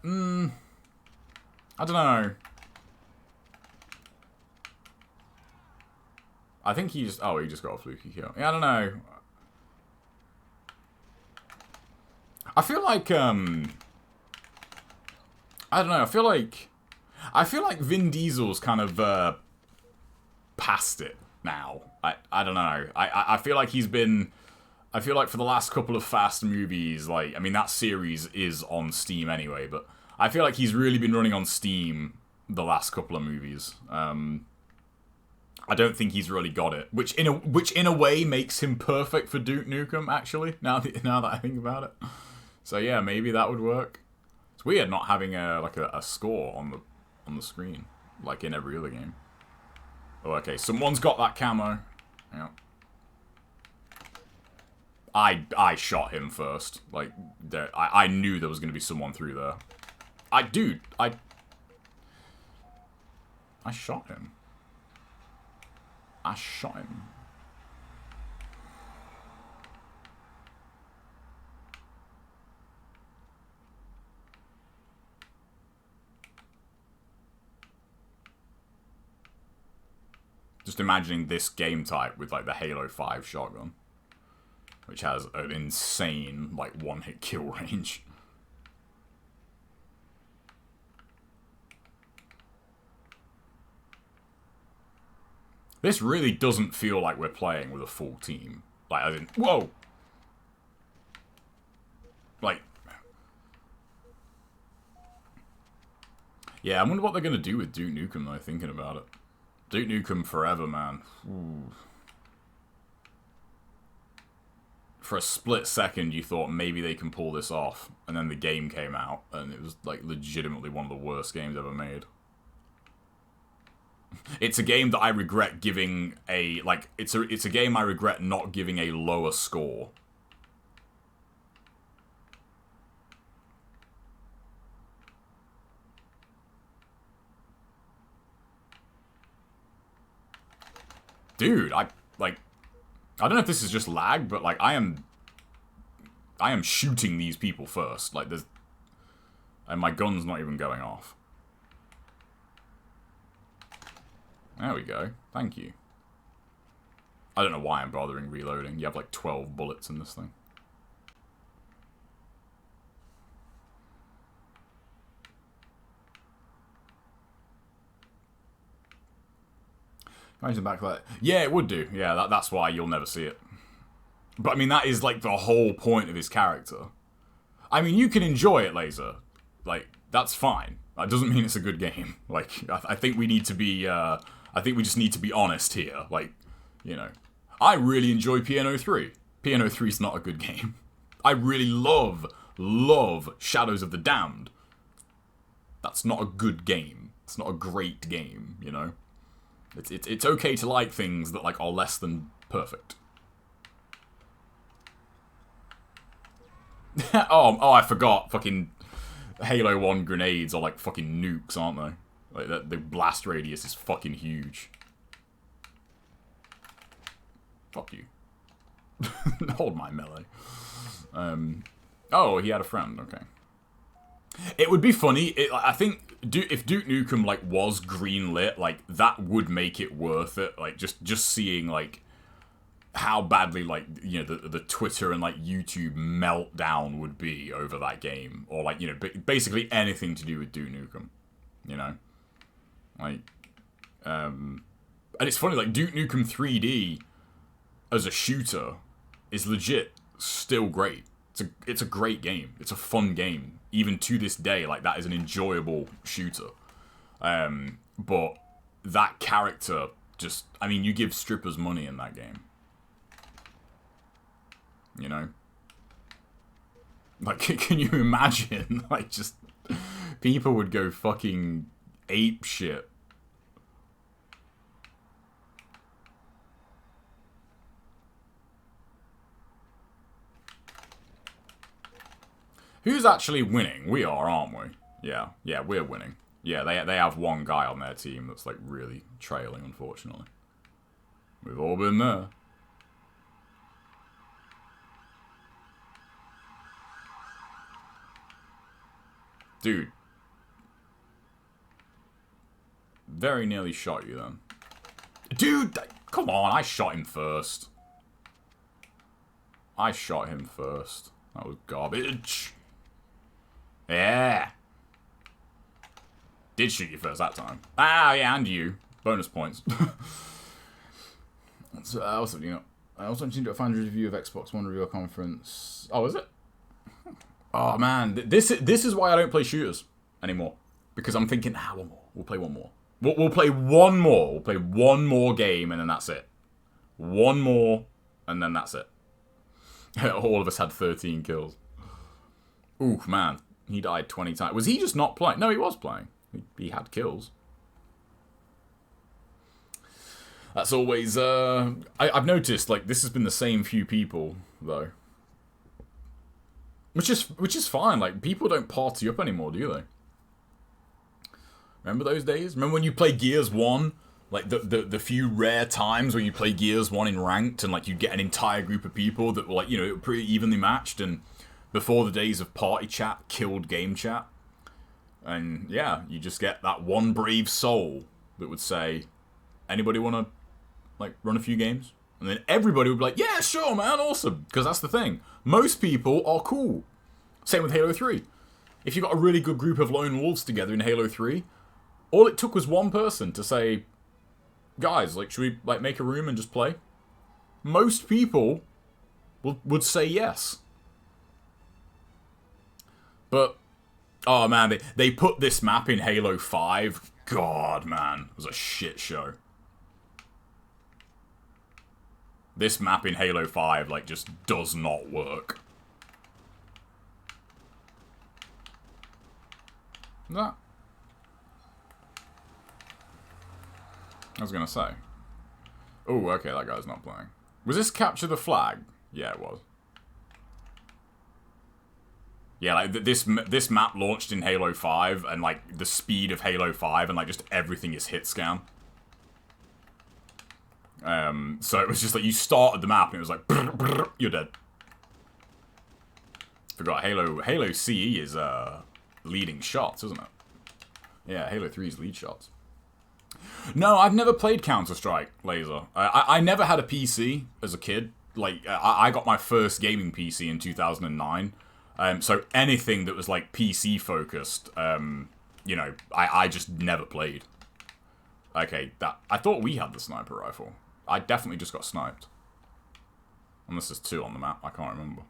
I don't know. I think he just... Oh, he just got a fluky kill. Yeah, I don't know. I feel like... I don't know. I feel like... I feel like Vin Diesel's kind of past it now. I don't know. I feel like he's been... I feel like for the last couple of Fast movies, like, I mean, that series is on Steam anyway, but I feel like he's really been running on Steam the last couple of movies. I don't think he's really got it, which in a way makes him perfect for Duke Nukem. Actually, now that I think about it, so yeah, maybe that would work. It's weird not having a score on the screen like in every other game. Oh, okay, someone's got that camo. Yeah. I shot him first. Like, I knew there was going to be someone through there. I shot him. I shot him. Just imagining this game type with, like, the Halo 5 shotgun. Which has an insane, like, one-hit kill range. This really doesn't feel like we're playing with a full team. Like, as in, whoa! Like... Yeah, I wonder what they're gonna do with Duke Nukem, though, thinking about it. Duke Nukem forever, man. Ooh. For a split second, you thought maybe they can pull this off, and then the game came out, and it was, like, legitimately one of the worst games ever made. It's a game that I regret giving a, like, it's a game I regret not giving a lower score. Dude, I don't know if this is just lag, but, like, I am shooting these people first. Like, and my gun's not even going off. There we go. Thank you. I don't know why I'm bothering reloading. You have, like, 12 bullets in this thing. Imagine back to that. Yeah, it would do. Yeah, that's why you'll never see it. But, I mean, that is, like, the whole point of his character. I mean, you can enjoy it, Laser. Like, that's fine. That doesn't mean it's a good game. Like, I think we need to be, I think we just need to be honest here. Like, you know. I really enjoy Piano 3. Piano 3 is not a good game. I really love Shadows of the Damned. That's not a good game. It's not a great game, you know. It's okay to like things that, like, are less than perfect. oh, I forgot. Fucking Halo 1 grenades are like fucking nukes, aren't they? Like, the blast radius is fucking huge. Fuck you. Hold my melee. Oh, he had a friend. Okay. It would be funny. I think if Duke Nukem, like, was greenlit, like, that would make it worth it. Like, just seeing, like, how badly, like, you know, the Twitter and, like, YouTube meltdown would be over that game. Or, like, you know, basically anything to do with Duke Nukem. You know? Like, and it's funny, like, Duke Nukem 3D as a shooter is legit still great. It's a great game. It's a fun game. Even to this day, like, that is an enjoyable shooter. But that character just... I mean, you give strippers money in that game. You know? Like, can you imagine? Like, just... people would go fucking ape shit. Who's actually winning? We are, aren't we? Yeah, we're winning. Yeah, they have one guy on their team that's, like, really trailing, unfortunately. We've all been there. Dude. Very nearly shot you, then. Dude, come on, I shot him first. I shot him first. That was garbage. Yeah. Did shoot you first that time. Ah, yeah, and you. Bonus points. So, also, you know, I also want you to do a fan review of Xbox One reviewer conference. Oh, is it? Oh man, this is why I don't play shooters anymore, because I'm thinking, one more. We'll play one more. We'll play one more. We'll play one more game, and then that's it. One more, and then that's it. All of us had 13 kills. Ooh, man, he died 20 times. Was he just not playing? No, he was playing. He had kills. That's always, I've noticed, like, this has been the same few people, though. Which is fine, like, people don't party up anymore, do they? Remember those days? Remember when you play Gears 1? Like, the few rare times where you play Gears 1 in ranked, and, like, you get an entire group of people that were, like, you know, pretty evenly matched, and before the days of party chat killed game chat. And, yeah, you just get that one brave soul that would say, anybody want to, like, run a few games? And then everybody would be like, yeah, sure, man, awesome. Because that's the thing. Most people are cool. Same with Halo 3. If you got a really good group of lone wolves together in Halo 3, all it took was one person to say, guys, like, should we, like, make a room and just play? Most people would say yes. But, oh man, they put this map in Halo 5. God, man, it was a shit show. This map in Halo 5, like, just does not work. That. I was gonna say. Oh, okay, that guy's not playing. Was this capture the flag? Yeah, it was. Yeah, like, this map launched in Halo 5, and, like, the speed of Halo 5, and, like, just everything is hit scan. So it was just like, you started the map, and it was like, brr, brr, you're dead. Forgot, Halo CE is, leading shots, isn't it? Yeah, Halo 3's lead shots. No, I've never played Counter-Strike, Laser. I never had a PC as a kid. Like, I got my first gaming PC in 2009. So anything that was, like, PC-focused, you know, I just never played. Okay, I thought we had the sniper rifle. I definitely just got sniped. Unless there's two on the map, I can't remember.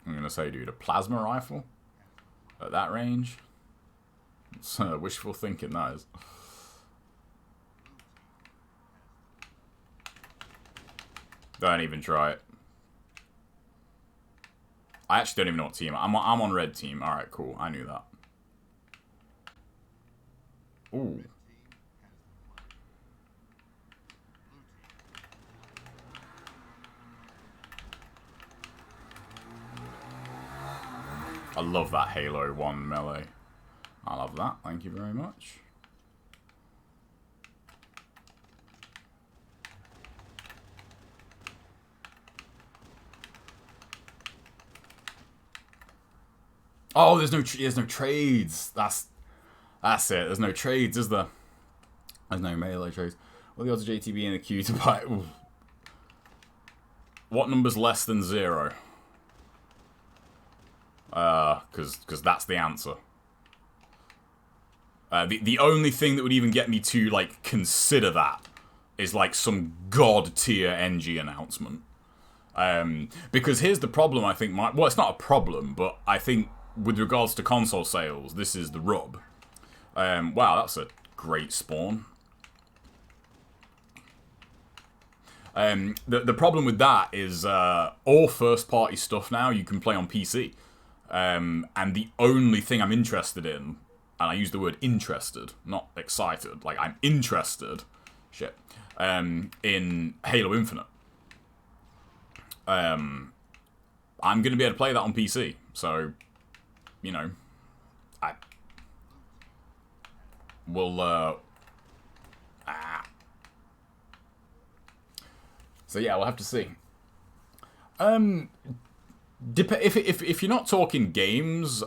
I'm gonna say, dude, a plasma rifle at that range? It's wishful thinking, that is. Don't even try it. I actually don't even know what team. I'm on red team. Alright, cool. I knew that. Ooh. I love that Halo 1 melee. I love that. Thank you very much. Oh, there's no trades. That's it. There's no trades, is there? There's no melee trades. What are the odds of JTB in the queue to buy? Ooh. What number's less than 0? Because that's the answer. The only thing that would even get me to, like, consider that is, like, some god tier NG announcement. Because here's the problem, I think. Well, it's not a problem, but I think with regards to console sales, this is the rub. Wow, that's a great spawn. The problem with that is all first-party stuff now you can play on PC. And the only thing I'm interested in, and I use the word interested, not excited, like I'm interested, in Halo Infinite. I'm going to be able to play that on PC, so, you know, I will, So yeah, we'll have to see. If you're not talking games,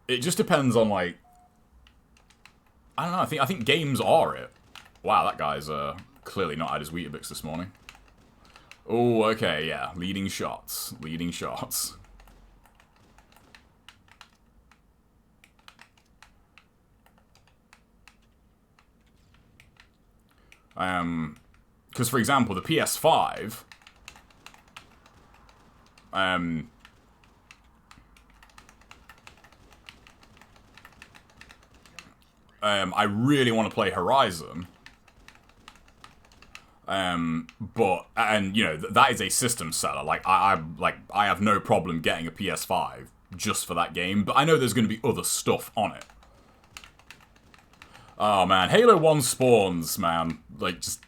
it just depends on, like, I don't know. I think games are it. Wow, that guy's clearly not had his Weetabix this morning. Oh, okay, yeah. Leading shots. Leading shots. Because for example, the PS5, I really want to play Horizon, but you know that is a system seller. Like I have no problem getting a PS5 just for that game, but I know there's going to be other stuff on it. Oh man, Halo 1 spawns, man, like just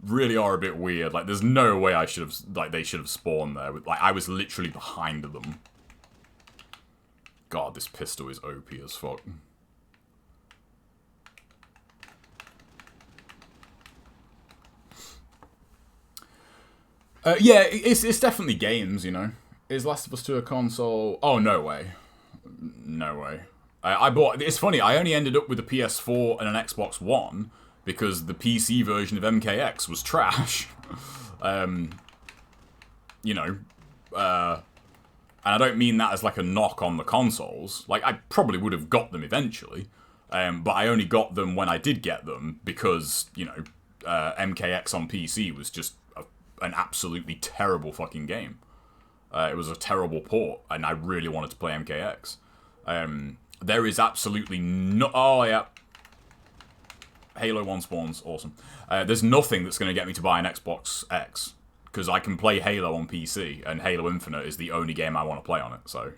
really are a bit weird. Like there's no way I should have, like they should have spawned there. Like I was literally behind them. God, this pistol is OP as fuck. Yeah, it's definitely games, you know. Is Last of Us 2 a console? Oh, no way. No way. I bought... It's funny, I only ended up with a PS4 and an Xbox One because the PC version of MKX was trash. You know. And I don't mean that as like a knock on the consoles. Like, I probably would have got them eventually. But I only got them when I did get them because, you know, MKX on PC was just an absolutely terrible fucking game. It was a terrible port, and I really wanted to play MKX. There is absolutely no... Oh, yeah. Halo 1 spawns. Awesome. There's nothing that's going to get me to buy an Xbox X, because I can play Halo on PC, and Halo Infinite is the only game I want to play on it, so...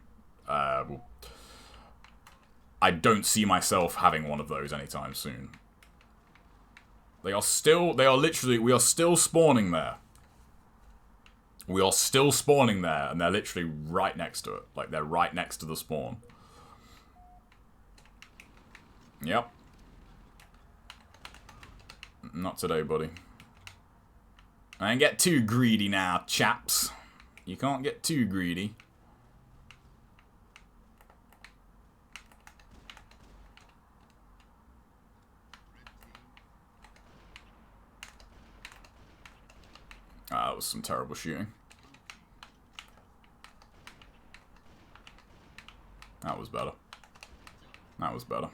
I don't see myself having one of those anytime soon. We are still spawning there. We are still spawning there, and they're literally right next to it. Like, they're right next to the spawn. Yep. Not today, buddy. I ain't get too greedy now, chaps. You can't get too greedy. Ah, that was some terrible shooting. That was better. That was better.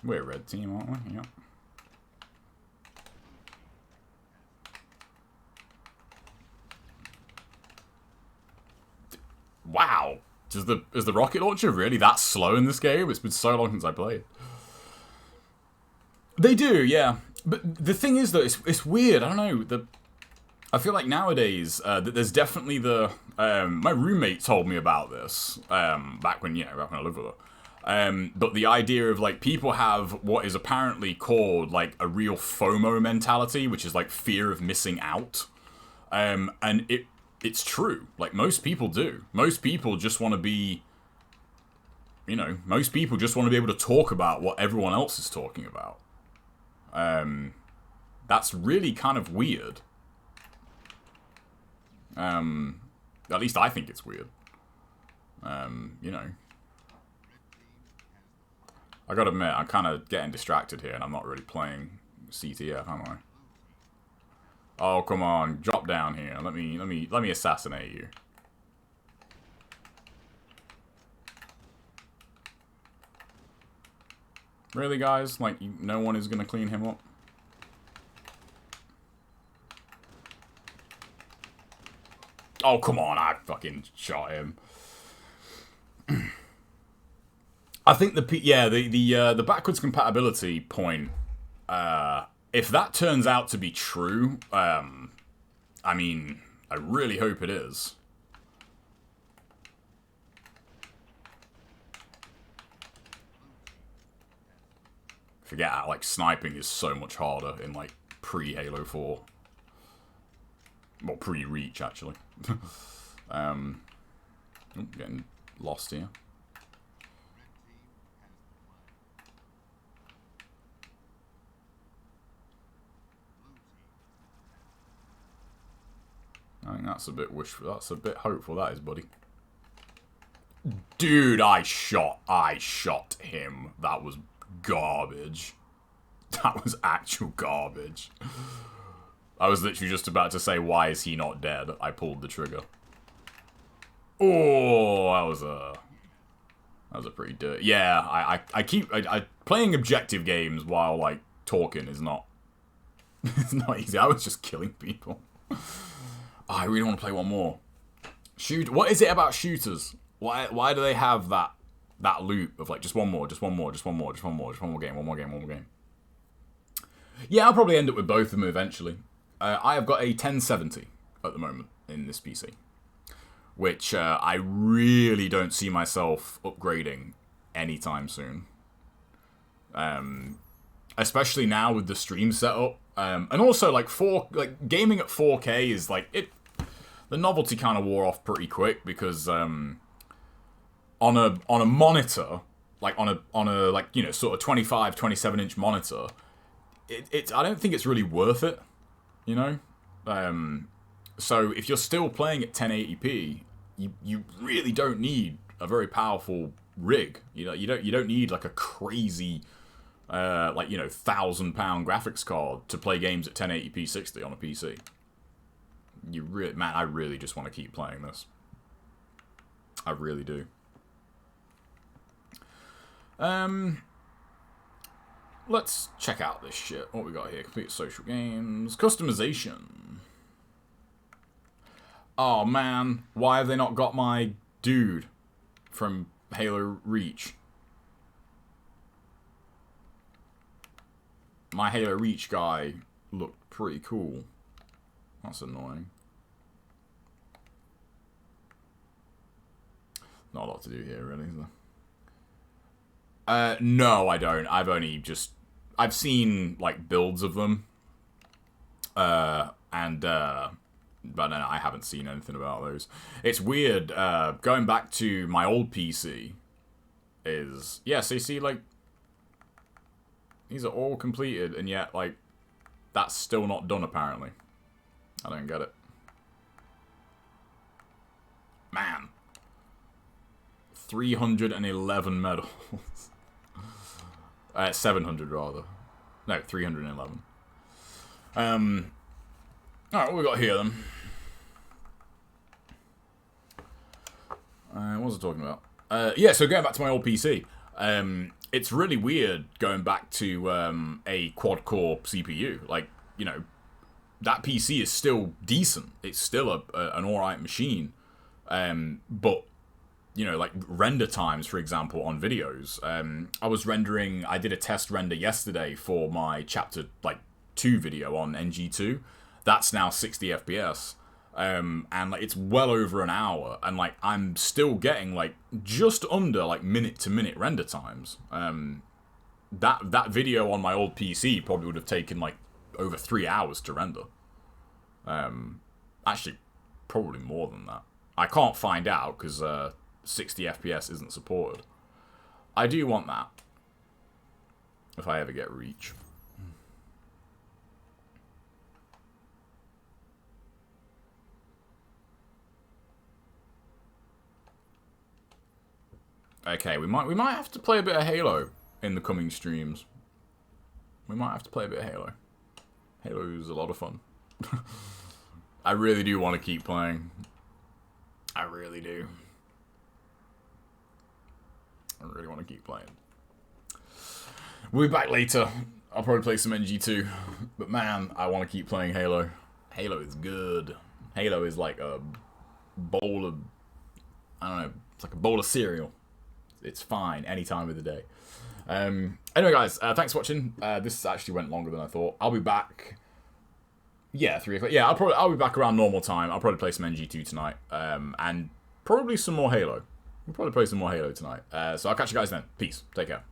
We're a red team, aren't we? Yep. Wow. Is the rocket launcher really that slow in this game? It's been so long since I played. They do, yeah. But the thing is, though, it's weird. I don't know. I feel like nowadays that there's definitely the. My roommate told me about this back when I lived with her. But the idea of like people have what is apparently called like a real FOMO mentality, which is like fear of missing out, and it's true. Like most people do. Most people just want to be. You know, most people just want to be able to talk about what everyone else is talking about. That's really kind of weird. At least I think it's weird. You know. I gotta admit, I'm kind of getting distracted here, and I'm not really playing CTF, am I? Oh, come on, drop down here. Let me assassinate you. Really, guys? Like, no one is gonna clean him up? Oh, come on, I fucking shot him. I think the backwards compatibility point, if that turns out to be true, I mean, I really hope it is. Forget how, like, sniping is so much harder in, like, pre-Halo 4. Well, pre-Reach, actually. Getting lost here. That's a bit wishful. That's a bit hopeful, that is, buddy. Dude, I shot him. That was garbage. That was actual garbage. I was literally just about to say, why is he not dead? I pulled the trigger. Oh, that was a pretty dirty. Yeah, I keep playing objective games while like talking is not it's not easy. I was just killing people. Oh, I really want to play one more. What is it about shooters? Why do they have that loop of like just one more game, one more game? Yeah, I'll probably end up with both of them eventually. I have got a 1070 at the moment in this PC, which I really don't see myself upgrading anytime soon. Especially now with the stream setup, and also like gaming at 4K is like the novelty kind of wore off pretty quick because on a monitor, like on a like, you know, sort of 25, 27 inch monitor, I don't think it's really worth it, you know. So if you're still playing at 1080p, you really don't need a very powerful rig. You know, you don't need like a crazy like, you know, £1,000 graphics card to play games at 1080p 60 on a PC. Man, I really just want to keep playing this. I really do. Let's check out this shit. What we got here? Complete social games. Customization. Oh man, why have they not got my dude from Halo Reach? My Halo Reach guy looked pretty cool. That's annoying. Not a lot to do here, really, is there? No, I don't. I've seen, like, builds of them. But no, I haven't seen anything about those. It's weird, going back to my old PC is... Yeah, so you see, like... These are all completed, and yet, like, that's still not done, apparently. I don't get it. Man. 311 medals. 700, rather. No, 311. Alright, what we got here, then? What was I talking about? Yeah, so going back to my old PC. It's really weird going back to a quad-core CPU. Like, you know, that PC is still decent. It's still an alright machine. But, you know, like, render times, for example, on videos. I did a test render yesterday for my Chapter, 2 video on NG2. That's now 60 FPS. And, like, it's well over an hour. And, like, I'm still getting, like, just under, like, minute-to-minute render times. That video on my old PC probably would have taken, like, over 3 hours to render. Actually, probably more than that. I can't find out, because 60 FPS isn't supported. I do want that. If I ever get Reach. Okay, we might have to play a bit of Halo in the coming streams. We might have to play a bit of Halo. Halo's a lot of fun. I really do want to keep playing. I really do. I really want to keep playing. We'll be back later. I'll probably play some NG2. But man, I want to keep playing Halo. Halo is good. Halo is like a bowl of... I don't know. It's like a bowl of cereal. It's fine any time of the day. Anyway, guys, thanks for watching. This actually went longer than I thought. I'll be back. Yeah, 3 o'clock. Yeah, I'll be back around normal time. I'll probably play some NG2 tonight, and probably some more Halo. We'll probably play some more Halo tonight. So I'll catch you guys then. Peace. Take care.